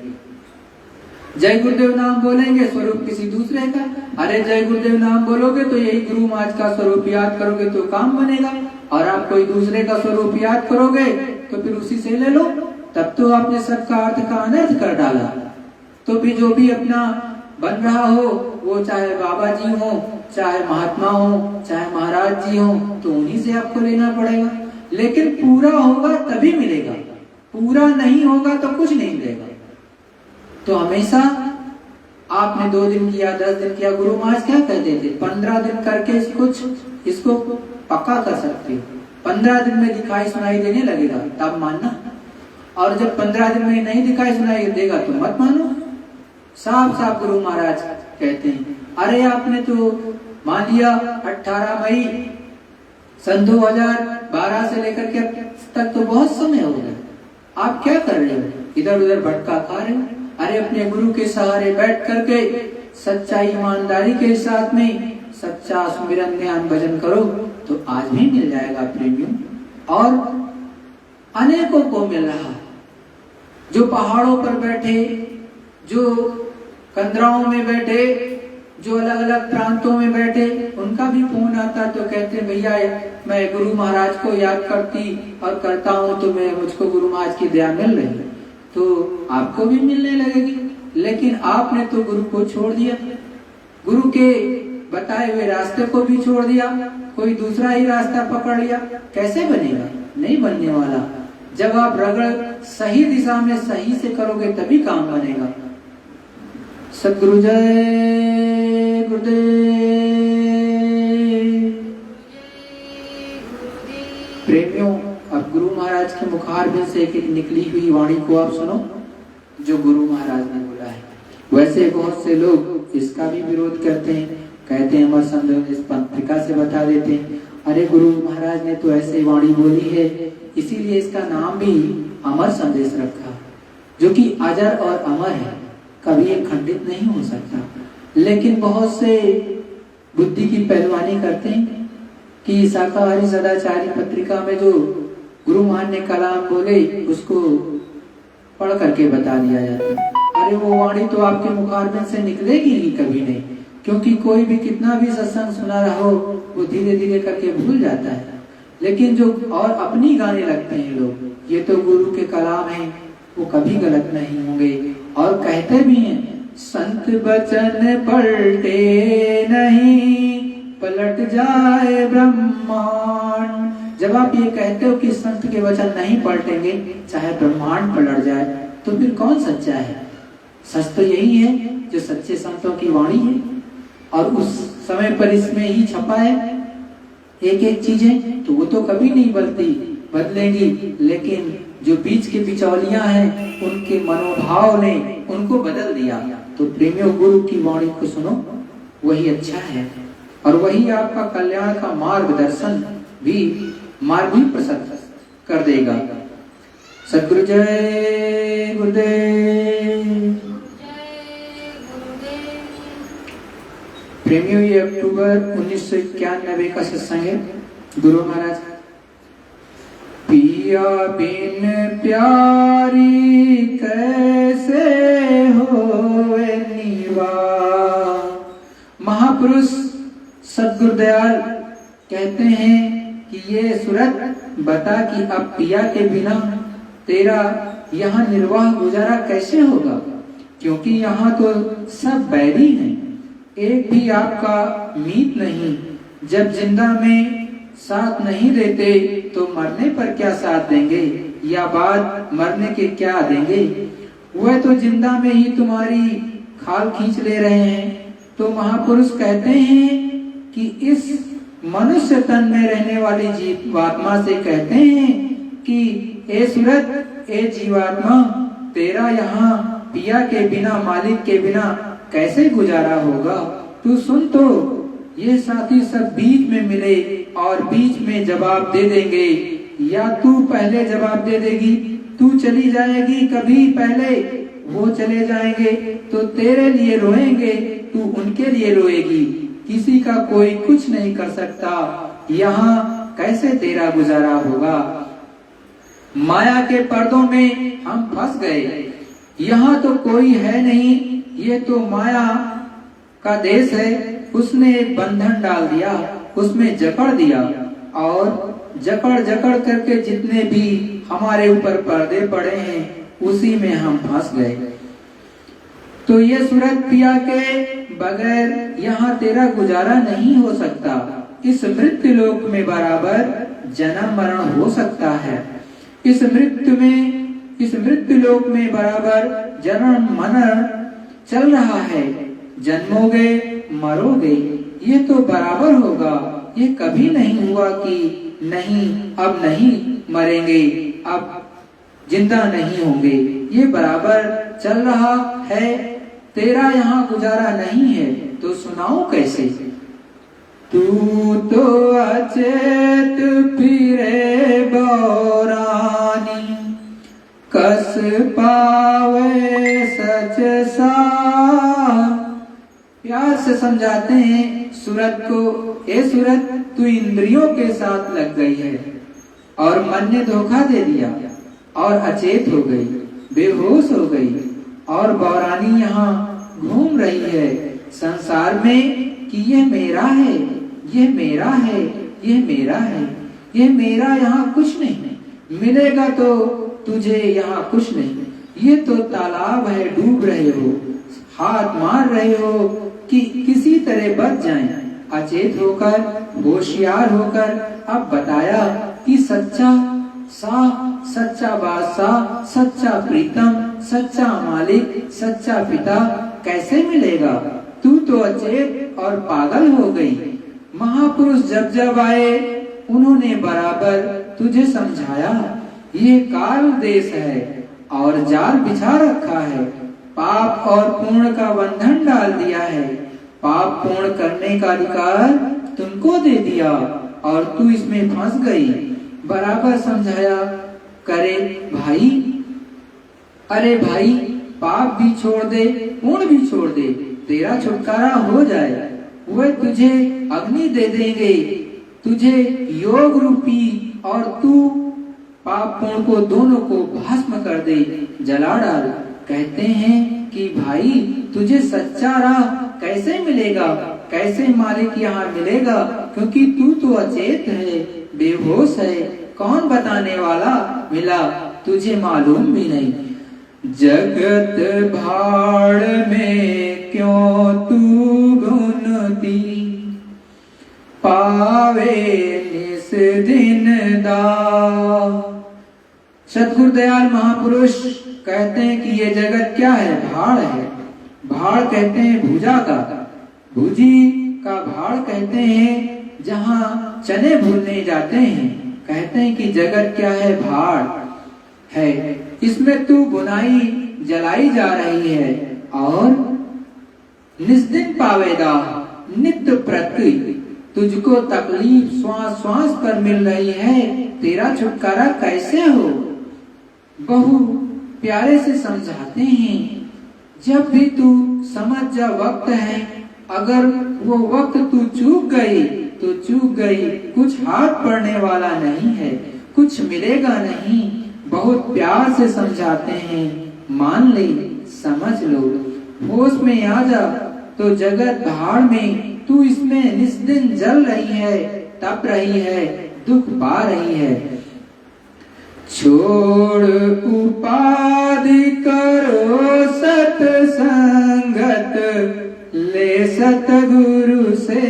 जय गुरुदेव नाम बोलेंगे, स्वरूप किसी दूसरे का। अरे जय गुरुदेव नाम बोलोगे तो यही गुरु महाराज का स्वरूप याद करोगे तो काम बनेगा, और आप कोई दूसरे का स्वरूप याद करोगे तो फिर उसी से ले लो, तब तो आपने सबका अर्थ का अनर्थ कर डाला। तो भी जो भी अपना बन रहा हो, वो चाहे बाबा जी हो, चाहे महात्मा हो, चाहे महाराज जी हो, तो उन्हीं से आपको लेना पड़ेगा। लेकिन पूरा होगा तभी मिलेगा, पूरा नहीं होगा तो कुछ नहीं मिलेगा। तो हमेशा आपने 2 दिन किया, 10 दिन किया, गुरु महाराज क्या कहते थे, 15 दिन करके इसको पक्का कर सकते हो। 15 दिन में दिखाई सुनाई देने लगेगा तब मानना, और जब 15 दिन में नहीं दिखाई सुनाई देगा तो मत मानो। साफ साफ गुरु महाराज कहते हैं। अरे आपने तो मान लिया 18 मई सन 2012 से लेकर के तक तो बहुत समय हो गया, आप क्या कर रहे हो, इधर उधर भटका खा रहे हो। अरे अपने गुरु के सहारे बैठ करके सच्चाई ईमानदारी के साथ में सच्चा सुमिरन ध्यान भजन करो तो आज भी मिल जाएगा प्रेमियों, और अनेकों को मिल रहा। जो पहाड़ों पर बैठे, जो कंदराओं में बैठे, जो अलग अलग प्रांतों में बैठे, उनका भी फोन आता तो कहते भैया मैं गुरु महाराज को याद करती और करता हूँ तो मैं मुझको गुरु महाराज की दया मिल रही है, तो आपको भी मिलने लगेगी। लेकिन आपने तो गुरु को छोड़ दिया, गुरु के बताए हुए रास्ते को भी छोड़ दिया, कोई दूसरा ही रास्ता पकड़ लिया, कैसे बनेगा, नहीं बनने वाला। जब आप रगड़ सही दिशा में सही से करोगे तभी काम बनेगा। सद्गुरु जय गुरुदेव। प्रेमियों, अब गुरु महाराज के मुखारबिंद से एक निकली हुई वाणी को आप सुनो जो गुरु महाराज ने बोला है। वैसे बहुत से लोग इसका भी विरोध करते हैं, कहते हैं अमर संदेश इस पत्रिका से बता देते हैं, अरे गुरु महाराज ने तो ऐसे वाणी बोली है इसीलिए इसका नाम भी अमर संदेश रखा, जो कि अजर और अमर है, कभी ये खंडित नहीं हो सकता। लेकिन बहुत से बुद्धि की पहलवानी करते हैं कि शाकाहारी सदाचारी पत्रिका में जो गुरु महाराज ने कलाम बोले उसको पढ़ करके बता दिया जाता है। अरे वो वाणी तो आपके मुखारबिंद से निकलेगी ही कभी नहीं, क्योंकि कोई भी कितना भी सत्संग सुना रहा हो वो धीरे धीरे करके भूल जाता है। लेकिन जो और अपनी गाने लगते हैं लोग, ये तो गुरु के कलाम हैं, वो कभी गलत नहीं होंगे। और कहते भी हैं संत बचन पलटे नहीं, पलट जाए ब्रह्मांड। जब आप ये कहते हो कि संत के वचन नहीं पलटेंगे चाहे ब्रह्मांड पलट जाए, तो फिर कौन सच्चा है? सच तो यही है जो सच्चे संतों की वाणी है, और उस समय पर इसमें ही छपा है एक एक चीजें, तो वो तो कभी नहीं बदलेंगी। लेकिन जो बीच के बिचौलियां हैं, उनके मनोभाव ने उनको बदल दिया। तो प्रेमियों, गुरु की वाणी को सुनो, वही अच्छा है, और वही आपका कल्याण का मार्ग भी प्रशस्त कर देगा। सद्गुरु जय गुरुदेव। प्रेमियों, ये अक्टूबर 1991 का सत्संग है। गुरु महाराज, पिया बिन प्यारी कैसे होवे नीवा। महापुरुष सद्गुरुदयाल कहते हैं कि ये सूरत बता कि अब पिया के बिना तेरा यहाँ निर्वाह गुजारा कैसे होगा, क्योंकि यहाँ तो सब बैरी हैं, एक भी आपका मीत नहीं। जब जिंदा में साथ नहीं देते तो मरने पर क्या साथ देंगे, या बाद मरने के क्या देंगे? वह तो जिंदा में ही तुम्हारी खाल खींच ले रहे हैं। तो महापुरुष कहते हैं कि इस मनुष्य तन में रहने वाली जीवात्मा से कहते हैं कि ए सूरत, ए जीवात्मा, तेरा यहाँ पिया के बिना, मालिक के बिना कैसे गुजारा होगा? तू सुन, तो ये साथी सब बीच में मिले और बीच में जवाब दे देंगे, या तू पहले जवाब दे देगी, तू चली जाएगी कभी पहले, वो चले जाएंगे तो तेरे लिए रोएंगे, तू उनके लिए रोएगी। किसी का कोई कुछ नहीं कर सकता, यहाँ कैसे तेरा गुजारा होगा? माया के पर्दों में हम फंस गए, यहाँ तो कोई है नहीं, ये तो माया का देश है। उसने एक बंधन डाल दिया, उसमें जकड़ दिया, और जकड़ करके जितने भी हमारे ऊपर पर्दे पड़े हैं, उसी में हम फंस गए। तो ये सूरत पिया के बगैर यहाँ तेरा गुजारा नहीं हो सकता। इस मृत्यु लोक में बराबर जन्म मरण हो सकता है। इस मृत्यु लोक में बराबर जन्म मरण चल रहा है। जन्मोगे मरोगे, ये तो बराबर होगा। ये कभी नहीं हुआ कि नहीं अब नहीं मरेंगे, अब जिंदा नहीं होंगे। ये बराबर चल रहा है। तेरा यहाँ गुजारा नहीं है तो सुनाओ कैसे? तू तो अचेत फिरे बौरानी, कस पावे सच सा। प्यार से समझाते हैं सूरत को, ए सूरत, तू इंद्रियों के साथ लग गई है और मन ने धोखा दे दिया और अचेत हो गई, बेहोश हो गई, और बौरानी यहाँ घूम रही है संसार में कि ये मेरा है, ये मेरा है, ये मेरा है, ये मेरा यहाँ कुछ नहीं मिलेगा, तो तुझे यहाँ कुछ नहीं। ये तो तालाब है, डूब रहे हो, हाथ मार रहे हो कि किसी तरह बच जाएं। अचेत होकर, होशियार होकर अब बताया कि सच्चा बादशाह, सच्चा प्रीतम, सच्चा मालिक, सच्चा पिता कैसे मिलेगा? तू तो अचेत और पागल हो गई। महापुरुष जब जब आए उन्होंने बराबर तुझे समझाया। ये काल देश है और जाल बिछा रखा है, पाप और पुण्य का बंधन डाल दिया है। पाप पुण्य करने का अधिकार तुमको दे दिया और तू इसमें फंस गई। बराबर समझाया, करे भाई, अरे भाई, पाप भी छोड़ दे, पुण्य भी छोड़ दे, तेरा छुटकारा हो जाए। वह तुझे अग्नि दे देंगे, तुझे योग रूपी, और तू पाप पुण्य को दोनों को भस्म कर दे, जला डाल। कहते हैं कि भाई, तुझे सच्चा राह कैसे मिलेगा, कैसे मालिक यहाँ मिलेगा? क्योंकि तू तो अचेत है, बेहोश है, कौन बताने वाला मिला, तुझे मालूम भी नहीं। जगत भाड़ में क्यों तू घुनती, पावे निस दिन दा। सद्गुरुदयाल महापुरुष कहते हैं कि ये जगत क्या है? भाड़ है। भाड़ कहते हैं भुजा का, भुजी का भाड़ कहते हैं जहाँ चने भूनने जाते हैं। कहते हैं कि जगत क्या है? भाड़ है। इसमें तू बुनाई जलाई जा रही है और निस्दिन पावेदा नित्य प्रति तुझको तकलीफ श्वास श्वास पर मिल रही है। तेरा छुटकारा कैसे हो? बहु प्यारे से समझाते हैं, जब भी तू समझ जा वक्त है, अगर वो वक्त तू चूक गई तो चूक गई, कुछ हाथ पड़ने वाला नहीं है, कुछ मिलेगा नहीं। बहुत प्यार से समझाते हैं, मान ले, समझ लो, होश में आ जा। तो जगत भाड़ में तू इसमें निस्दिन जल रही है, तप रही है, दुख पा रही है। छोड़ उपाधि करो सत्संगत, ले सतगुरु से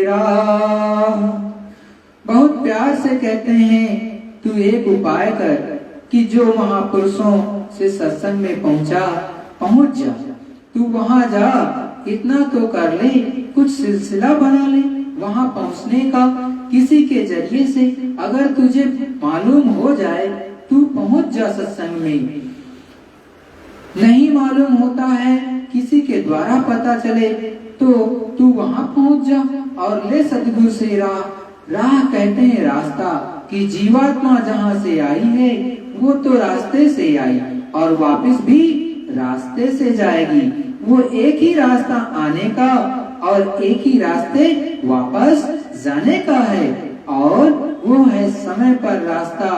राह। बहुत प्यार से कहते हैं, तू एक उपाय कर कि जो महापुरुषों से सत्संग में पहुंच जा। तू वहां जा, इतना तो कर ले, कुछ सिलसिला बना ले वहां पहुंचने का। किसी के जरिए से अगर तुझे मालूम हो जाए, तू पहुंच जा सत्संग में। नहीं मालूम होता है, किसी के द्वारा पता चले तो तू वहां पहुंच जा और ले सद्गुरु से राह। राह कहते हैं रास्ता, कि जीवात्मा जहाँ से आई है वो तो रास्ते से आई और वापस भी रास्ते से जाएगी। वो एक ही रास्ता आने का और एक ही रास्ते वापस जाने का है, और वो है समय पर रास्ता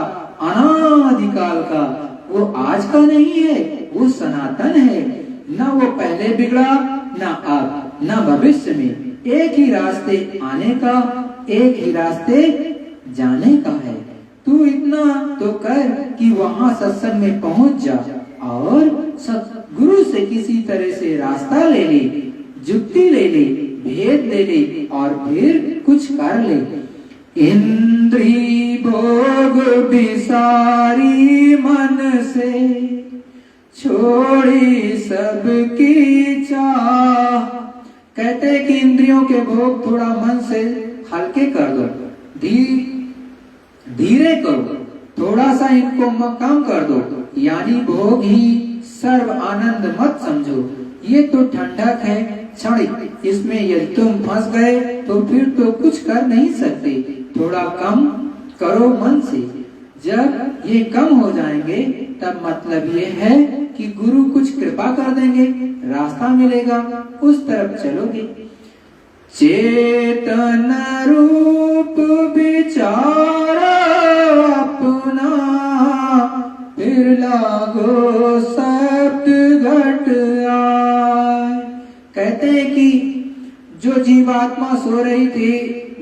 अनादिकाल का। वो आज का नहीं है, वो सनातन है। न वो पहले बिगड़ा, न अब, न भविष्य में। एक ही रास्ते आने का, एक ही रास्ते जाने का है। तू इतना तो कर कि वहां सत्संग में पहुंच जा और सतगुरु से किसी तरह से रास्ता ले ले, जुक्ति ले ले, भेद ले ले और फिर कुछ कर ले। इंद्री भोग बिसारी मन से, छोड़ी सबकी चाह। कहते कि इंद्रियों के भोग थोड़ा मन से हल्के कर दो, धीरे करो, थोड़ा सा इनको कम कर दो। यानी भोग ही सर्व आनंद मत समझो। ये तो ठंडक है क्षणिक, इसमें यदि तुम फंस गए तो फिर तो कुछ कर नहीं सकते। थोड़ा कम करो मन से। जब ये कम हो जाएंगे तब मतलब ये है कि गुरु कुछ कृपा कर देंगे, रास्ता मिलेगा, उस तरफ चलोगे। चेतन रूप विचार अपना, फिर लागो शब्द घट आए। कहते हैं कि जो जीवात्मा सो रही थी,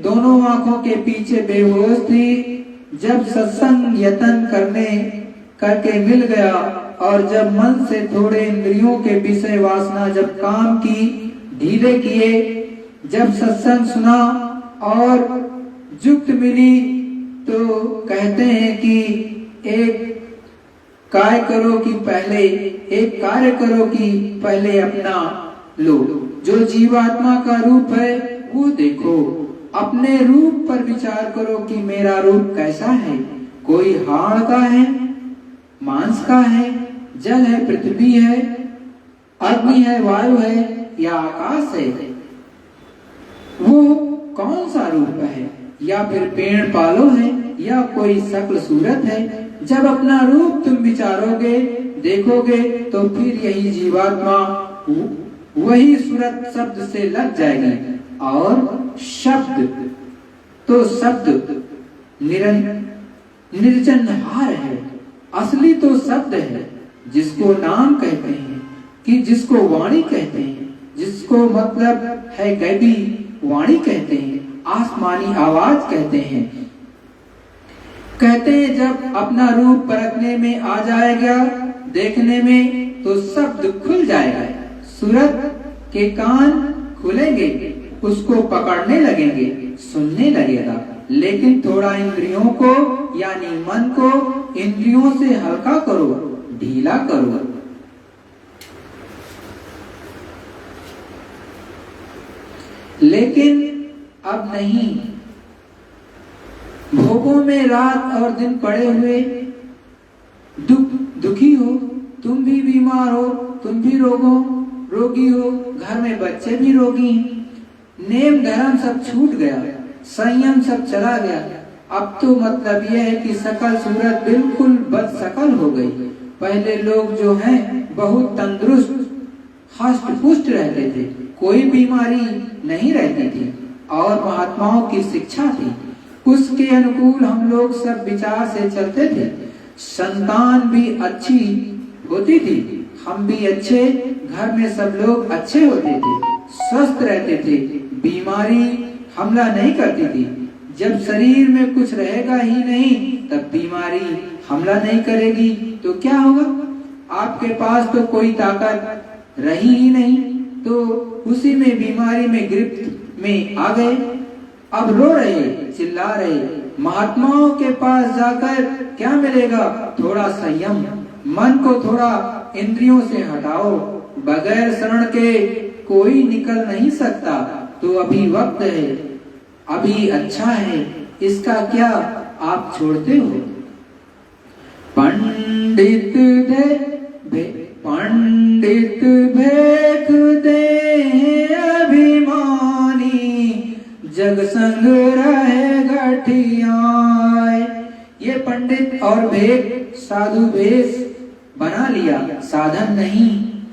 दोनों आंखों के पीछे बेहोश थी, जब सत्संग यत्न करके मिल गया और जब मन से थोड़े इंद्रियों के विषय वासना जब काम की, ढीले किए, जब सत्संग सुना और जुक्त मिली, तो कहते हैं कि एक कार्य करो कि पहले अपना लो। जो जीवात्मा का रूप है वो देखो, अपने रूप पर विचार करो कि मेरा रूप कैसा है। कोई हाड़ का है, मांस का है, जल है, पृथ्वी है, अग्नि है, वायु है या आकाश है। वो कौन सा रूप है? या फिर पेड़ पालो है या कोई शक्ल सूरत है। जब अपना रूप तुम विचारोगे, देखोगे, तो फिर यही जीवात्मा वही सूरत शब्द से लग जाएगी। और शब्द निर्जनहार है, असली तो शब्द है, जिसको नाम कहते हैं, कि जिसको वाणी कहते हैं, जिसको मतलब है गैबी वाणी कहते हैं, आसमानी आवाज कहते हैं। कहते हैं जब अपना रूप परखने में आ जाएगा, देखने में, तो शब्द खुल जाएगा, सूरत के कान खुलेंगे, उसको पकड़ने लगेंगे, सुनने लगेगा। लेकिन थोड़ा इंद्रियों को यानी मन को इंद्रियों से हल्का करो, ढीला करो। लेकिन अब नहीं, भोगों में रात और दिन पड़े हुए दुखी हो, तुम भी बीमार हो, तुम भी रोगी हो, घर में बच्चे भी रोगी हैं, नेम धर्म सब छूट गया, संयम सब चला गया। अब तो मतलब यह है कि सकल सूरत बिल्कुल बदशकल हो गई। पहले लोग जो हैं बहुत तंदुरुस्त हष्ट पुष्ट रहते थे, कोई बीमारी नहीं रहती थी और महात्माओं की शिक्षा थी, उसके अनुकूल हम लोग सब विचार से चलते थे। संतान भी अच्छी होती थी, हम भी अच्छे, घर में सब लोग अच्छे होते थे, स्वस्थ रहते थे, बीमारी हमला नहीं करती थी। जब शरीर में कुछ रहेगा ही नहीं तब बीमारी हमला नहीं करेगी तो क्या होगा? आपके पास तो कोई ताकत रही ही नहीं, तो उसी में बीमारी में गिरफ्त में आ गए। अब रो रहे, चिल्ला रहे, महात्माओं के पास जाकर क्या मिलेगा? थोड़ा संयम, मन को थोड़ा इंद्रियों से हटाओ, बगैर शरण के कोई निकल नहीं सकता। तो अभी वक्त है, अभी अच्छा है, इसका क्या आप छोड़ते हो? पंडित भेख दे अभिमानी, जग संग रहे गठियाए। ये पंडित और भेख साधु भेष बना लिया, साधन नहीं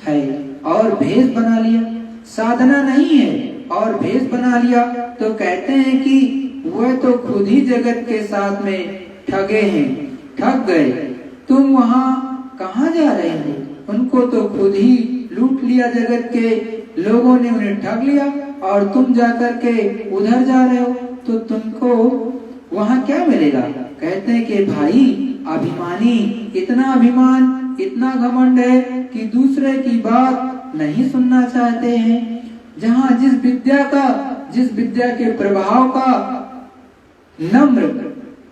है, और भेष बना लिया, साधना नहीं है और भेष बना लिया। तो कहते हैं कि वह तो खुद ही जगत के साथ में ठगे हैं, ठग गए। तुम वहाँ कहाँ जा रहे हो? उनको तो खुद ही लूट लिया, जगत के लोगों ने उन्हें ठग लिया और तुम जाकर के उधर जा रहे हो, तो तुमको वहाँ क्या मिलेगा? कहते हैं कि भाई अभिमानी, इतना अभिमान, इतना घमंड है कि दूसरे की बात नहीं सुनना चाहते हैं। जहाँ जिस विद्या के प्रभाव का नम्र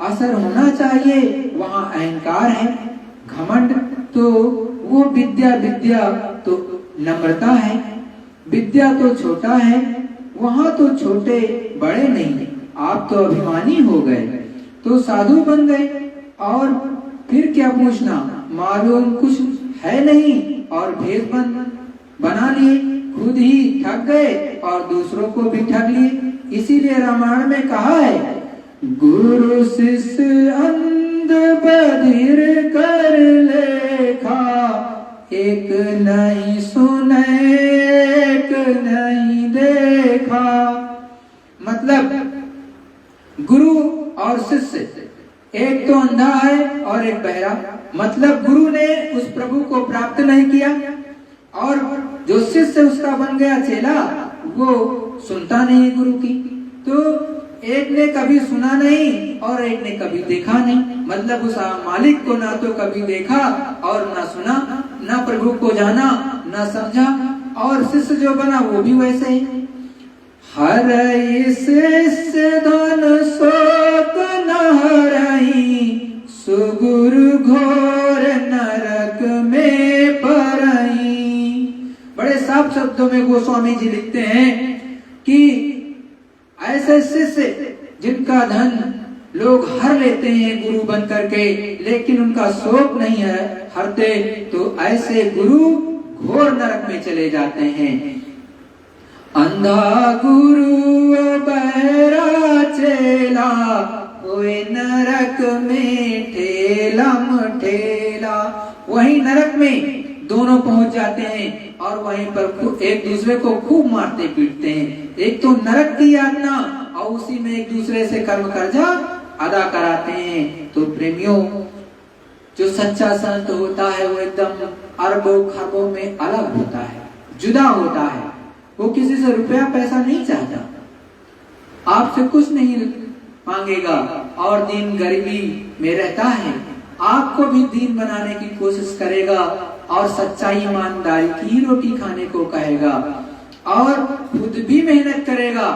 असर होना चाहिए वहाँ अहंकार है, घमंड। तो वो विद्या तो नम्रता है, विद्या तो छोटा है, वहाँ तो छोटे बड़े नहीं, आप तो अभिमानी हो गए, तो साधु बन गए। और फिर क्या पूछना, मालूम कुछ है नहीं और भेष बना लिए, खुद ही ठग गए और दूसरों को भी ठग लिए। इसीलिए रामायण में कहा है, गुरु शिष्य अंध बधिर कर लेखा, एक नहीं सुने एक नहीं देखा। मतलब गुरु और शिष्य, एक तो अंधा है और एक बहरा, मतलब गुरु ने उस प्रभु को प्राप्त नहीं किया और जो शिष्य उसका बन गया चेला, वो सुनता नहीं गुरु की। तो एक ने कभी सुना नहीं और एक ने कभी देखा नहीं, मतलब उस मालिक को ना तो कभी देखा और ना सुना, ना प्रभु को जाना ना समझा, और शिष्य जो बना वो भी वैसे ही। हर शिष्य धन शोक न हरई, सुगुरु घोर नरक में परई। बड़े साफ शब्दों में गोस्वामी जी लिखते हैं कि ऐसे शिष्य जिनका धन लोग हर लेते हैं गुरु बन करके, लेकिन उनका शोक नहीं है हरते, तो ऐसे गुरु घोर नरक में चले जाते हैं। अंधा गुरु बहरा चेला, हुए नरक में ठेलम ठेला। वहीं नरक में दोनों पहुंच जाते हैं और वहीं पर एक दूसरे को खूब मारते पीटते हैं। एक तो नरक की यातना और उसी में एक दूसरे से कर्म कर्जा अदा कराते हैं। तो प्रेमियों, जो सच्चा संत होता है वो एकदम अरबों खरबों में अलग होता है, जुदा होता है। वो किसी से रुपया पैसा नहीं चाहता, आपसे कुछ नहीं मांगेगा और दिन गरीबी में रहता है, आपको भी दीन बनाने की कोशिश करेगा और सच्चाई ईमानदारी की रोटी खाने को कहेगा और खुद भी मेहनत करेगा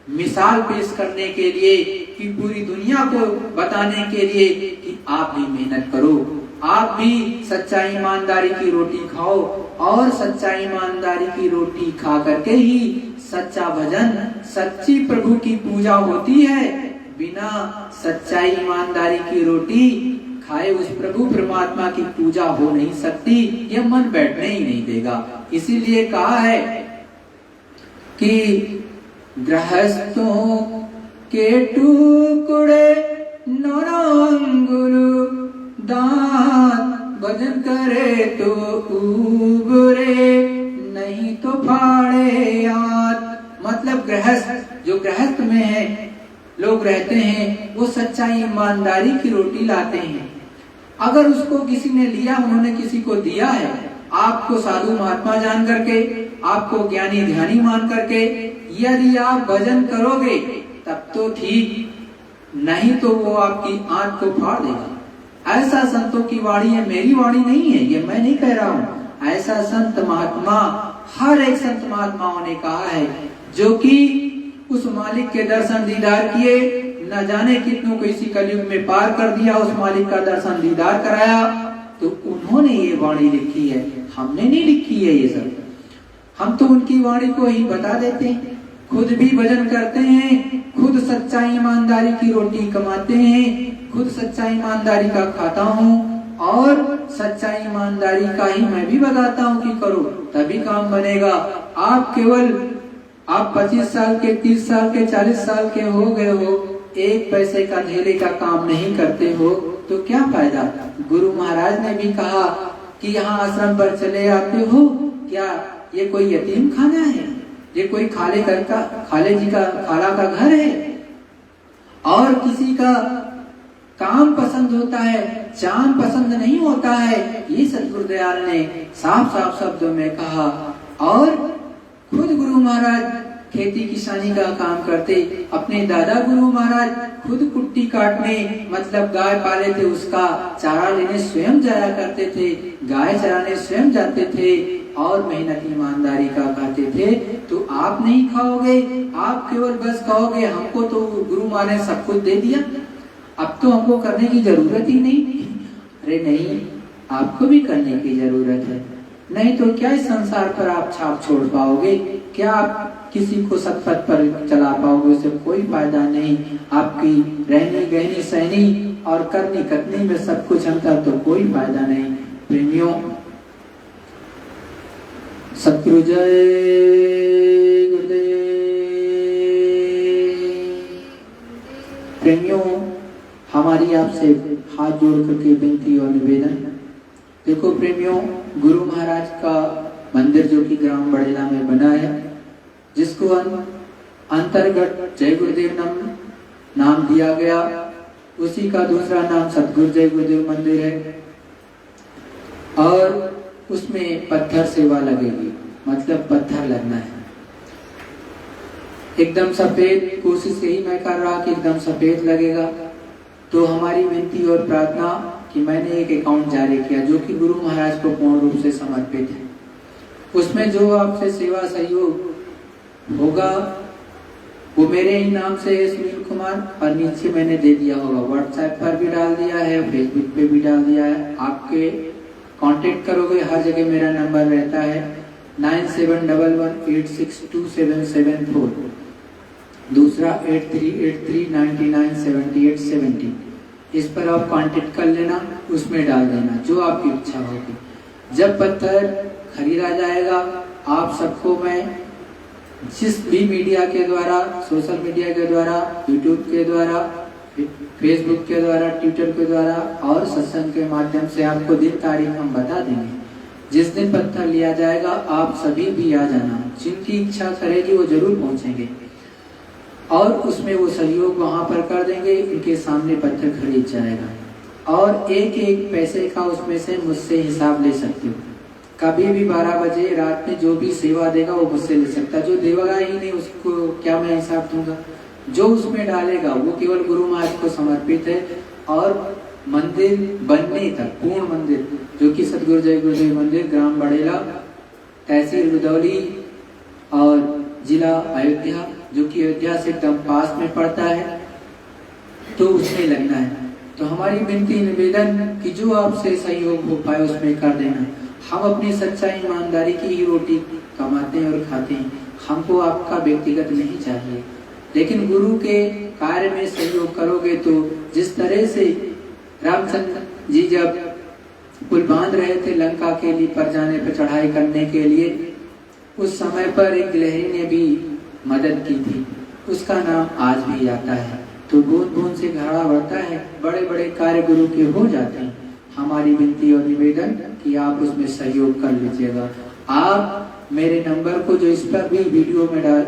मिसाल पेश करने के लिए, कि पूरी दुनिया को बताने के लिए कि आप भी मेहनत करो, आप भी सच्चाई ईमानदारी की रोटी खाओ, और सच्चाई ईमानदारी की रोटी खा करके ही सच्चा भजन, सच्ची प्रभु की पूजा होती है। बिना सच्चाई ईमानदारी की रोटी खाए उस प्रभु परमात्मा की पूजा हो नहीं सकती, यह मन बैठने ही नहीं देगा। इसीलिए कहा है कि गृहस्थों के टुकड़े नौना अंगुर दांत, भजन करे तो उबरे नहीं तो फाड़े आत। मतलब गृहस्थ, जो गृहस्थ में है लोग रहते हैं, वो सच्चाई ईमानदारी की रोटी लाते हैं। अगर उसको किसी ने लिया, उन्होंने किसी को दिया है, आपको साधु महात्मा जान करके, आपको ज्ञानी ध्यानी मान करके यदि आप भजन करोगे तब तो ठीक, नहीं तो वो आपकी आंख को फाड़ देगा। ऐसा संतों की वाणी है, मेरी वाणी नहीं है, ये मैं नहीं कह रहा हूँ। ऐसा संत महात्मा, हर एक संत महात्माओं ने कहा है, जो कि उस मालिक के दर्शन दीदार किए, न जाने कितनों को इसी कलयुग में पार कर दिया, उस मालिक का दर्शन दीदार कराया, तो उन्होंने ये वाणी लिखी है, हमने नहीं लिखी है ये सब। हम तो उनकी वाणी को ही बता देते हैं, खुद भी भजन करते हैं, खुद सच्चाई ईमानदारी की रोटी कमाते हैं, खुद सच्चाई ईमानदारी का खाता हूँ, और सच्चाई ईमानदारी का ही मैं भी बताता हूँ कि करो, तभी काम बनेगा। आप केवल 25 साल के, 30 साल के, 40 साल के हो गए हो, एक पैसे का धेले का काम नहीं करते हो, तो क्या फायदा। गुरु महाराज ने भी कहा कि यहाँ आश्रम पर चले आते हो, क्या ये कोई यतीम खाना है, ये कोई खाले जी का, खाला का घर है। और किसी का काम पसंद होता है, चांद पसंद नहीं होता है, ये सतगुरुदयाल ने साफ साफ शब्दों में कहा। और खुद गुरु महाराज खेती किसानी का काम करते, अपने दादा गुरु महाराज खुद कुट्टी काटने, मतलब गाय पाले थे, उसका चारा लेने स्वयं जाया करते थे, गाय चराने स्वयं जाते थे, और मेहनत ईमानदारी का खाते थे। तो आप नहीं खाओगे, आप केवल बस कहोगे हमको तो गुरु महाराज ने सब कुछ दे दिया, अब तो हमको करने की जरूरत ही नहीं। अरे नहीं, आपको भी करने की जरूरत है, नहीं तो क्या इस संसार पर आप छाप छोड़ पाओगे, क्या आप किसी को सतपथ पर चला पाओगे, उससे कोई फायदा नहीं। आपकी रहनी गहनी सहनी और करनी कतनी में सब कुछ अंतर, तो कोई फायदा नहीं। प्रेमियों, सतगुरु जय गुरुदेव। प्रेमियों, हमारी आपसे हाथ जोड़ करके विनती और निवेदन। देखो प्रेमियों, गुरु महाराज का मंदिर जो कि ग्राम बड़ेला में बना है, जिसको अंतर्गत जय गुरुदेव नाम दिया गया, उसी का दूसरा नाम सतगुरु जय गुरुदेव मंदिर है। और उसमें पत्थर सेवा लगेगी, मतलब पत्थर लगना है एकदम सफेद। कोशिश यही मैं कर रहा कि एकदम सफेद लगेगा। तो हमारी विनती और प्रार्थना कि मैंने एक अकाउंट जारी किया जो कि गुरु महाराज को पूर्ण रूप से समर्पित है। उसमें जो आपसे सेवा सहयोग होगा वो मेरे ही नाम से है, सुनील कुमार, और नीचे मैंने दे दिया होगा, व्हाट्सएप पर भी डाल दिया है, फेसबुक पे भी डाल दिया है। आपके कांटेक्ट करोगे, हर जगह मेरा नंबर रहता है 9711862774, दूसरा 8383997870। इस पर आप कांटेक्ट कर लेना, उसमें डाल देना जो आपकी इच्छा होगी। जब पत्थर खरीदा जाएगा, आप सबको मैं जिस भी मीडिया के द्वारा, सोशल मीडिया के द्वारा, यूट्यूब के द्वारा, फेसबुक के द्वारा, ट्विटर के द्वारा और सत्संग के माध्यम से आपको दिन तारीख हम बता देंगे। जिस दिन पत्थर लिया जाएगा आप सभी भी आ जाना, जिनकी इच्छा करेगी वो जरूर पहुंचेंगे, और उसमें वो सहयोग वहां पर कर देंगे। उनके सामने पत्थर खरीद जाएगा, और एक एक पैसे का उसमें से मुझसे हिसाब ले सकते हो। कभी भी 12 बजे रात में जो भी सेवा देगा वो मुझसे ले सकता है। जो देगा ही नहीं उसको क्या मैं हिसाब दूंगा। जो उसमें डालेगा वो केवल गुरु महाराज को समर्पित है। और मंदिर बनने तक, पूर्ण मंदिर जो कि सतगुरु जय गुरुदेव मंदिर, ग्राम बड़ेला, तहसील रुदौली और जिला अयोध्या, जो कि अयोध्या से एकदम पास में पड़ता है, तो उसमें लगना है। तो हमारी विनती निवेदन कि जो आपसे सहयोग हो पाए उसमें कर देना। हम अपनी सच्चाई ईमानदारी की ही रोटी कमाते हैं और खाते हैं, हमको आपका व्यक्तिगत नहीं चाहिए। लेकिन गुरु के कार्य में सहयोग करोगे तो जिस तरह से रामचंद्र जी जब पुल बांध रहे थे लंका के लिए पर जाने पर चढ़ाई करने के लिए, उस समय पर एक गिलहरी ने भी मदद की थी, उसका नाम आज भी आता है। तो बूंद बूंद से घड़ा बढ़ता है, बड़े बड़े कार्य गुरु के हो जाते हैं। हमारी विनती और निवेदन कि आप उसमें सहयोग कर लीजिएगा। आप मेरे नंबर को जो इस पर भी वीडियो में डाल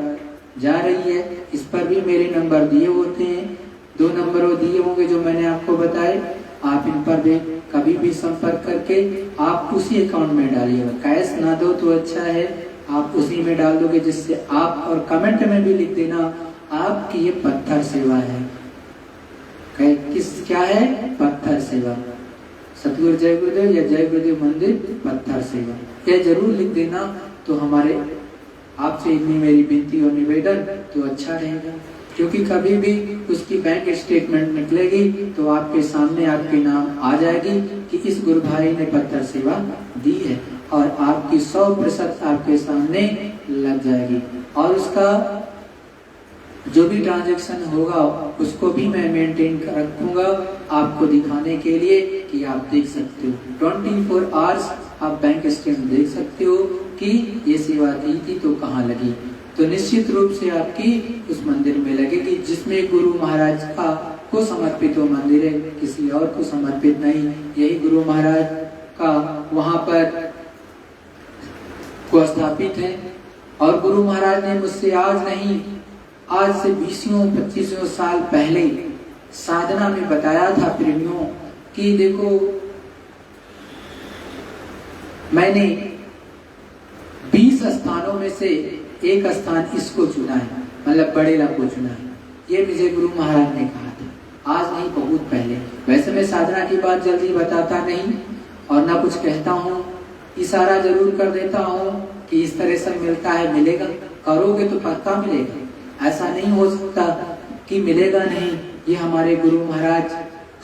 जा रही है, इस पर भी मेरे नंबर दिए होते हैं, 2 नंबर वो दिए होंगे जो मैंने आपको बताए। आप इन पर भी कभी भी संपर्क करके आप उसी अकाउंट में डालिएगा। कैश ना दो तो अच्छा है, आप उसी में डाल दोगे, जिससे आप और कमेंट में भी लिख देना आपकी ये पत्थर सेवा है। क्या है? पत्थर सेवा। सतगुरु जय गुरुदेव या जय गुरुदेव मंदिर पत्थर सेवा, यह जरूर लिख देना। तो हमारे आपसे इतनी मेरी विनती और निवेदन तो अच्छा रहेगा, क्योंकि कभी भी उसकी बैंक स्टेटमेंट निकलेगी तो आपके सामने आपके नाम आ जाएगी कि इस गुरु भाई ने पत्थर सेवा दी है, और आपकी 100% आपके सामने लग जाएगी। और उसका जो भी ट्रांजैक्शन होगा उसको भी मैं मेंटेन कर रखूंगा आपको दिखाने के लिए कि आप देख सकते हो। 24 आवर्स आप बैंक स्टेटमेंट देख सकते हो कि ये सेवा दी थी तो कहाँ लगी। तो निश्चित रूप से आपकी उस मंदिर में लगेगी जिसमें गुरु महाराज का को समर्पित वो मंदिर है, किसी और को समर्पित नहीं। यही गुरु महाराज का वहां पर को स्थापित है। और गुरु महाराज ने मुझसे आज नहीं, आज से 20-25 साल पहले साधना में बताया था प्रेमियों कि देखो मैंने 20 स्थानों में से एक स्थान इसको चुना है, मतलब बड़ेला को चुना है। ये मुझे गुरु महाराज ने कहा था, आज नहीं बहुत पहले। वैसे मैं साधना की बात जल्दी बताता नहीं और ना कुछ कहता हूँ, इशारा जरूर कर देता हूँ कि इस तरह से मिलता है, मिलेगा, करोगे तो पक्का मिलेगा। ऐसा नहीं हो सकता कि मिलेगा नहीं। ये हमारे गुरु महाराज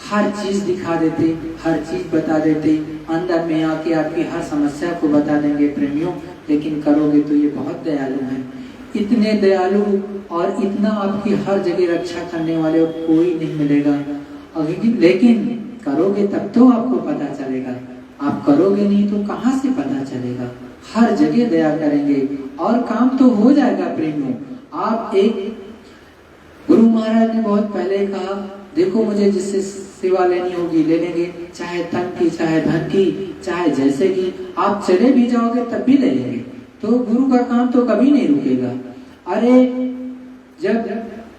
हर चीज दिखा देते, हर चीज बता देते, अंदर में आके आपकी हर समस्या को बता देंगे प्रेमियों। लेकिन करोगे तो ये बहुत दयालु हैं, इतने दयालु और इतना आपकी हर जगह रक्षा करने वाले कोई नहीं मिलेगा। लेकिन करोगे तब तो आपको पता चलेगा, आप करोगे नहीं तो कहाँ से पता चलेगा। हर जगह दया करेंगे और काम तो हो जाएगा प्रेमियों। आप एक गुरु महाराज ने बहुत पहले कहा, देखो मुझे जिससे सेवा लेनी होगी ले लेंगे, चाहे तन की, चाहे धन की, चाहे जैसे की, आप चले भी जाओगे तब भी ले लेंगे। तो गुरु का काम तो कभी नहीं रुकेगा। अरे जब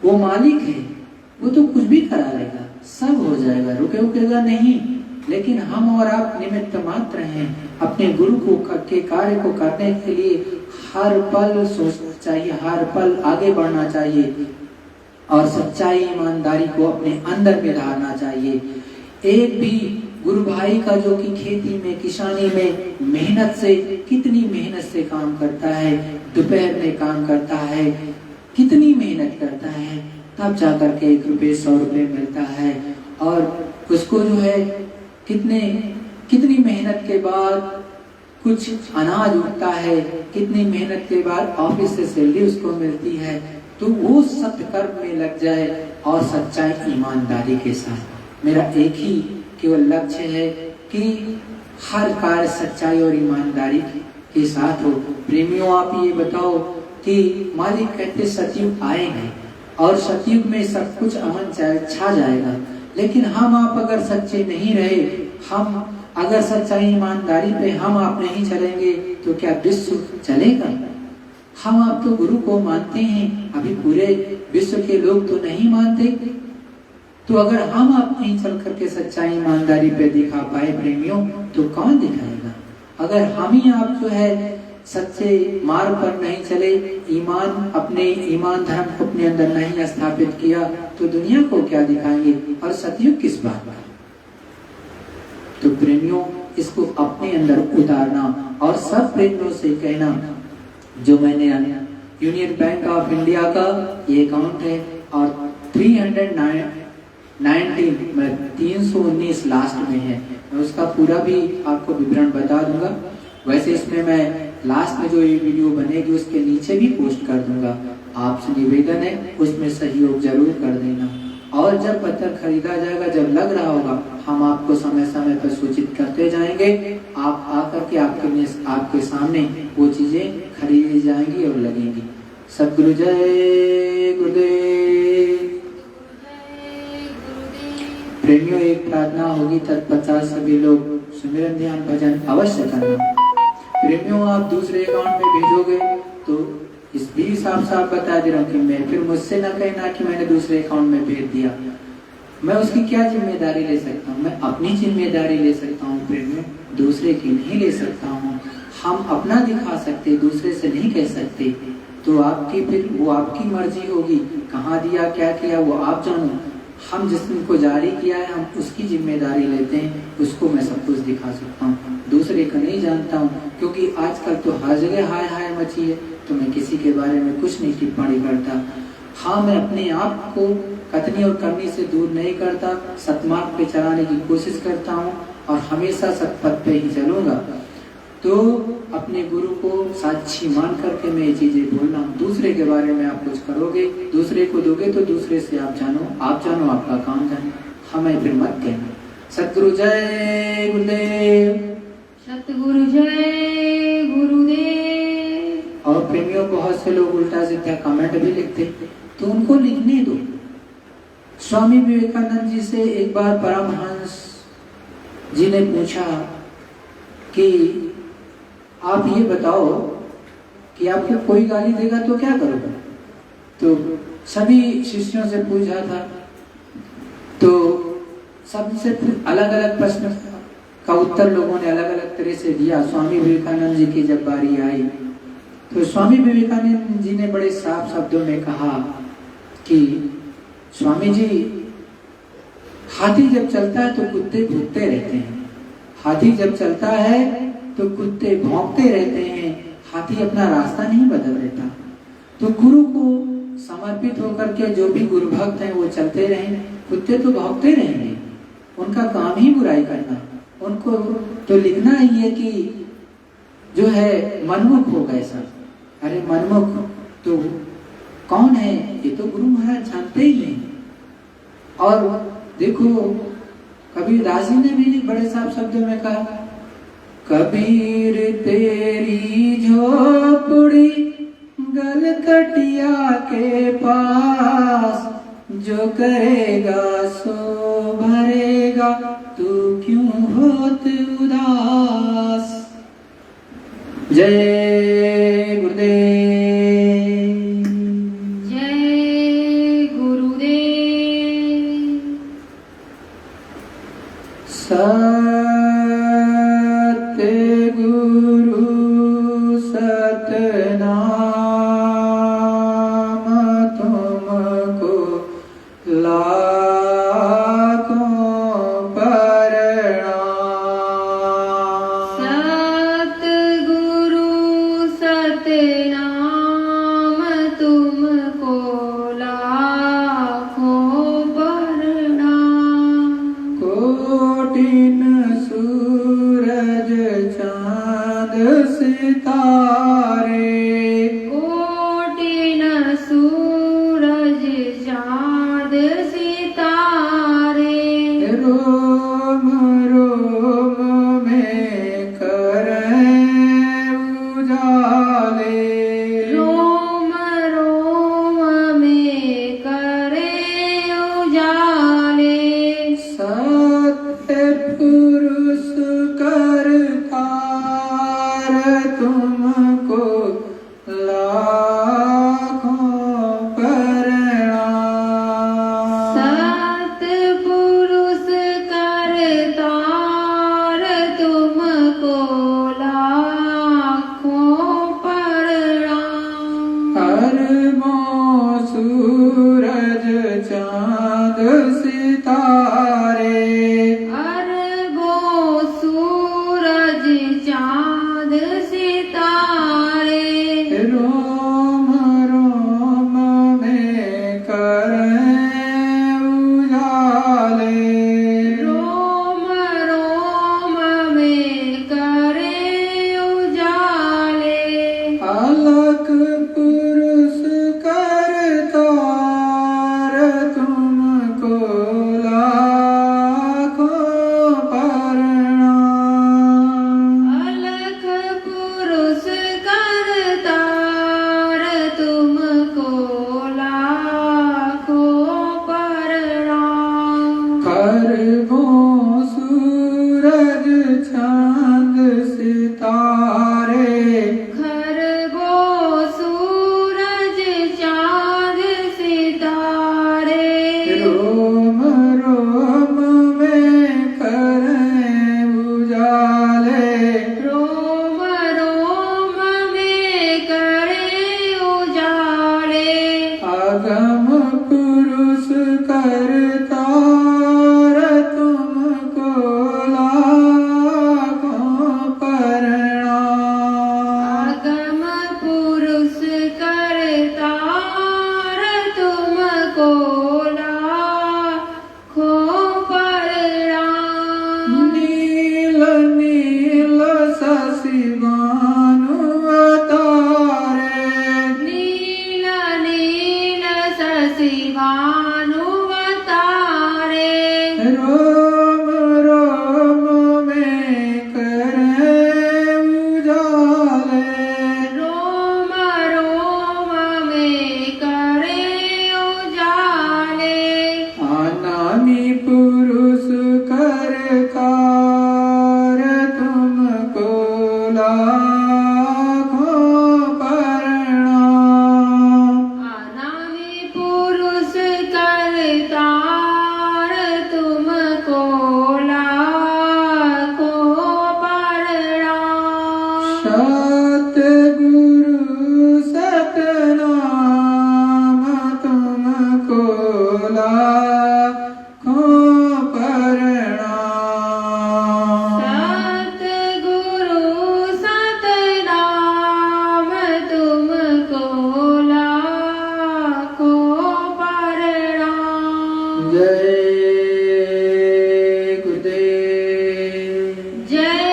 वो मालिक है वो तो कुछ भी करा लेगा, सब हो जाएगा, रुकेगा नहीं। लेकिन हम और आप निमित्त मात्र हैं। अपने गुरु को के कार्य को करने के लिए हर पल सोचना चाहिए, हर पल आगे बढ़ना चाहिए और सच्चाई ईमानदारी को अपने अंदर में धारना चाहिए। एक भी गुरु भाई का जो कि खेती में, किसानी में मेहनत से, कितनी मेहनत से काम करता है, दोपहर में काम करता है, कितनी मेहनत करता है, तब जाकर के 1 रुपये 100 रुपये मिलता है। और उसको जो है कितनी मेहनत के बाद कुछ अनाज उगता है, कितनी मेहनत के बाद ऑफिस से सैलरी उसको मिलती है। तो वो सत्य कर्म में लग जाए और सच्चाई ईमानदारी के साथ। मेरा एक ही केवल लक्ष्य है कि हर कार्य सच्चाई और ईमानदारी के साथ हो। प्रेमियों आप ये बताओ कि मालिक कहते सतयुग आएंगे और सतयुग में सब कुछ अमन छा जाएगा। लेकिन हम आप अगर सच्चे नहीं रहे, हम अगर सच्चाई ईमानदारी पे हम आप नहीं चलेंगे तो क्या विश्व चलेगा? हम आप तो गुरु को मानते हैं, अभी पूरे विश्व के लोग तो नहीं मानते। तो अगर हम आप नहीं चल करके सच्चाई ईमानदारी पे दिखा पाए प्रेमियों, तो कौन दिखाएगा? अगर हम ही आप जो है सच्चे मार्ग पर नहीं चले, ईमान धर्म को अपने अंदर नहीं स्थापित किया, तो दुनिया को क्या दिखाएंगे और सतयुग किस बात का? तो प्रेमियों इसको अपने अंदर उतारना और सब प्रेमियों से कहना, जो मैंने यूनियन बैंक ऑफ इंडिया का ये अकाउंट है और 319 लास्ट में है। मैं उसका पूरा भी आपको विवरण बता दूंगा। वैसे इसमें मैं लास्ट में जो ये वीडियो बनेगी उसके नीचे भी पोस्ट कर दूंगा। आपसे निवेदन है उसमें सहयोग जरूर कर देना। और जब पत्थर खरीदा जाएगा, जब लग रहा होगा, हम आपको समय समय पर सूचित करते जाएंगे। आप आकर के आपके सामने वो चीजें खरीदी जाएंगी और लगेंगी। सद्गुरु जय गुरुदेव। प्रेमियों, एक प्रार्थना होगी, तत्पश्चात सभी लोग सुमिरन ध्यान भजन अवश्य करना। प्रेमियों, आप दूसरे अकाउंट में भेजोगे तो इस भी साफ साफ बता दे रहा हूँ कि मैं फिर मुझसे ना कहना कि मैंने दूसरे अकाउंट में भेज दिया। मैं उसकी क्या जिम्मेदारी ले सकता हूँ? मैं अपनी जिम्मेदारी ले सकता हूँ प्रेमियों, दूसरे की नहीं ले सकता हूँ। हम अपना दिखा सकते, दूसरे से नहीं कह सकते। तो आपकी फिर वो आपकी मर्जी होगी, कहाँ दिया क्या किया वो आप जानो। हम जिसको जारी किया है हम उसकी जिम्मेदारी लेते हैं, उसको मैं सब कुछ दिखा सकता हूँ, दूसरे को नहीं जानता हूँ। क्योंकि आजकल तो हर जगह हाय हाय मची है, तो मैं किसी के बारे में कुछ नहीं टिप्पणी करता। हाँ, मैं अपने आप को कथनी और करनी से दूर नहीं करता, सतमार्ग पे चलाने की कोशिश करता हूँ और हमेशा सतपथ पे ही चलूंगा। तो अपने गुरु को साक्षी मान करके मैं ये चीजें बोल रहा हूँ। दूसरे के बारे में आप कुछ करोगे, दूसरे को दोगे तो दूसरे से आप जानो आपका काम जानो, हमें फिर मत कहना। सतगुरु जय गुरुदेव। सतगुरु जय गुरुदेव। और प्रेमियों, बहुत से लोग उल्टा सीधा कमेंट भी लिखते, तो उनको लिखने दो। स्वामी विवेकानंद जी से एक बार परमहंस जी ने पूछा कि आप ये बताओ कि आपको कोई गाली देगा तो क्या करोगे? तो सभी शिष्यों से पूछा था, तो सबसे अलग अलग प्रश्न का उत्तर लोगों ने अलग अलग तरह से दिया। स्वामी विवेकानंद जी की जब बारी आई तो स्वामी विवेकानंद जी ने बड़े साफ शब्दों में कहा कि स्वामी जी, हाथी जब चलता है तो कुत्ते भूखते रहते हैं, हाथी जब चलता है तो कुत्ते भौंकते रहते हैं, हाथी अपना रास्ता नहीं बदल देता। तो गुरु को समर्पित होकर के जो भी गुरु भक्त हैं वो चलते रहें, कुत्ते तो भौंकते रहेंगे, उनका काम ही बुराई करना। उनको तो लिखना ही है कि जो है मनमुख हो गए सब। अरे मनमुख तो कौन है? ये तो गुरु महाराज जानते ही नहीं। और देखो, कबीरदास जी ने भी बड़े साफ शब्दों में कहा, कबीर तेरी झोपड़ी गलकटिया के पास, जो करेगा सो भरेगा, तू क्यों होत उदास। जय गुरुदेव। जय गुरुदेव। सतगुरु सतनाम तुमको लाखों प्रणाम। सतगुरु अगम पुरुष करतार तुमको लाखों प्रणाम। अगम पुरुष करतार तुमको लाखों प्रणाम। नील नील शशि भानु अवतारे, नील नील शशि भानु अवतारे। रोम रोम में करे उजाले, रोम रोम में करे उजाले। अनामी पुरुष करकार तुमको लाखों प्रणाम। अनामि पुरुष करतार तुमको लाखों प्रणाम। सतगुरु सतनाम तुमको लाखों प्रणाम। सतगुरु सतनाम तुमको लाखों प्रणाम। जय गुरुदेव। जय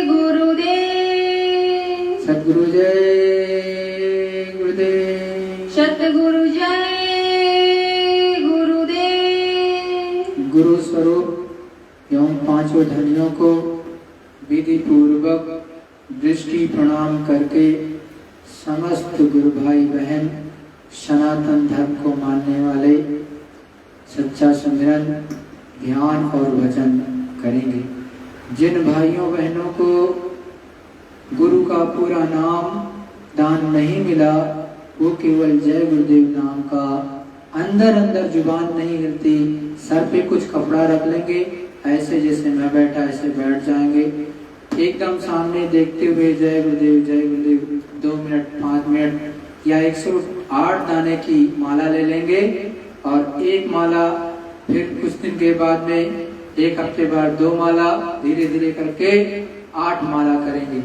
गुरुदेव। सद्गुरु जय गुरुदेव। सतगुरु जय गुरुदेव। गुरु स्वरूप एवं पांचों धनियों को विधि पूर्वक दृष्टि प्रणाम करके समस्त गुरु भाई बहन सनातन धर्म को मानने वाले सच्चा सुमिरन ध्यान और वचन करेंगे। जिन भाइयों बहनों को गुरु का पूरा नाम दान नहीं मिला, वो केवल जय गुरुदेव नाम का अंदर अंदर जुबान नहीं हिलती, सर पे कुछ कपड़ा रख लेंगे, ऐसे जैसे मैं बैठा ऐसे बैठ जाएंगे। एकदम सामने देखते हुए जय गुरुदेव 2 मिनट 5 मिनट या 108 दाने की माला ले लेंगे और एक माला, फिर कुछ दिन के बाद में एक हफ्ते बाद 2 माला, धीरे धीरे करके 8 माला करेंगे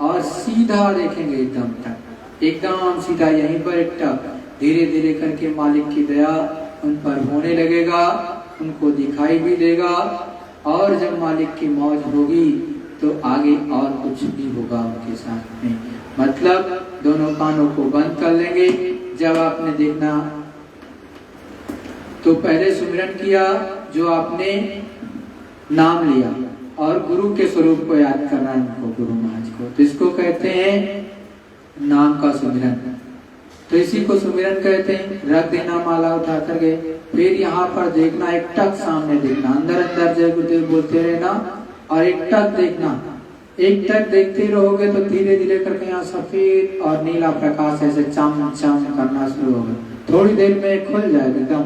और सीधा देखेंगे एकदम तक, एकदम सीधा यहीं पर एक टक, धीरे धीरे करके मालिक की दया उन पर होने लगेगा, उनको दिखाई भी देगा। और जब मालिक की मौज होगी तो आगे और कुछ भी होगा उनके साथ में। मतलब दोनों कानों को बंद कर लेंगे। जब आपने देखना तो पहले सुमिरन किया जो आपने नाम लिया और गुरु के स्वरूप को याद करना है उनको, गुरु महाराज को, तो इसको कहते हैं नाम का सुमिरन। तो इसी को सुमिरन कहते हैं। रख देना माला उठा करके, फिर यहाँ पर देखना, एक टक सामने देखना, अंदर अंदर जय गुरुदेव बोलते रहना और एक टक देखना। एक टक देखते रहोगे तो धीरे धीरे करके यहाँ सफेद और नीला प्रकाश ऐसे चम चम करना शुरू होगा। थोड़ी देर में खुल जाएगा, एकदम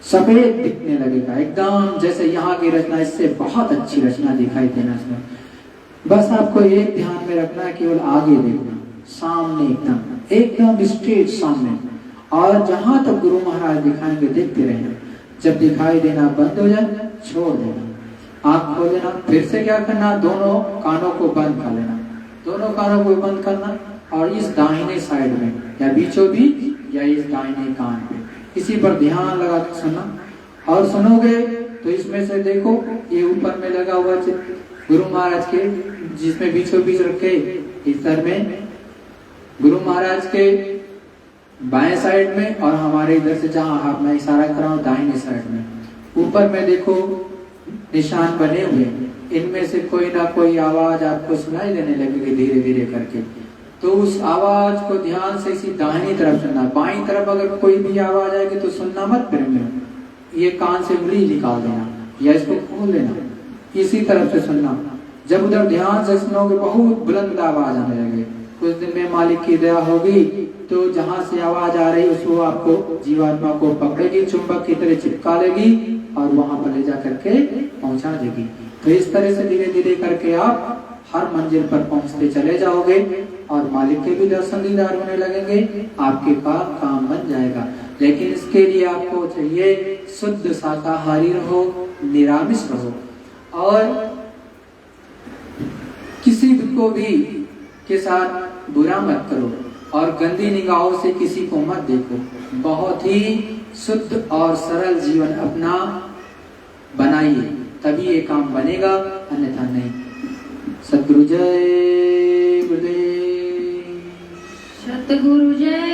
सफेद दिखने लगेगा, एकदम जैसे यहाँ की रचना, इससे बहुत अच्छी रचना दिखाई देना इसमें। बस आपको एक ध्यान में रखना है, केवल आगे देखना, सामने एकदम स्ट्रेट सामने, और जहां तक गुरु महाराज दिखाएंगे देखते रहना। जब दिखाई देना बंद हो जाए छोड़ देना, आंख खोल देना। फिर से क्या करना, दोनों कानों को बंद कर लेना, दोनों कानों को बंद करना और इस दाहिने साइड में या बीचों बीच या इस दाहिने कान पे इसी पर ध्यान लगा के सुनना। और सुनोगे तो इसमें से देखो ये ऊपर में लगा हुआ गुरु महाराज के, जिसमें बीचों बीच रखे इधर में गुरु महाराज के बाएं साइड में और हमारे इधर से जहां हाथ में इशारा कर रहा हूं दाहिने साइड में, ऊपर में देखो निशान बने हुए। इनमें से कोई ना कोई आवाज आपको सुनाई देने लगेगी धीरे धीरे करके, तो उस आवाज को ध्यान से इसी दाहिनी तरफ सुनना। बाईं तरफ अगर कोई भी आवाज आएगी तो सुनना मत, फिर ये कान से उंगली निकाल देना या इसको खोल देना, इसी तरफ से सुनना। जब उधर ध्यान से सुनोगे बहुत बुलंद आवाज आने लगे। कुछ दिन में मालिक की दया होगी तो जहां से आवाज आ रही उसको आपको जीवात्मा को पकड़ेगी, चुंबक की तरह चिपका लेगी और वहां पर ले जा करके पहुंचा देगी। तो इस तरह से धीरे धीरे करके आप हर मंजिल पर पहुंचते चले जाओगे और मालिक के भी दर्शन दीदार होने लगेंगे, आपके काम बन जाएगा। लेकिन इसके लिए आपको चाहिए शुद्ध शाकाहारी रहो, निरामिष रहो और किसी को भी के साथ बुरा मत करो और गंदी निगाहों से किसी को मत देखो। बहुत ही शुद्ध और सरल जीवन अपना बनाइए, तभी ये काम बनेगा, अन्यथा नहीं। सद्गुरु जय गुरुदेव। सतगुरु जय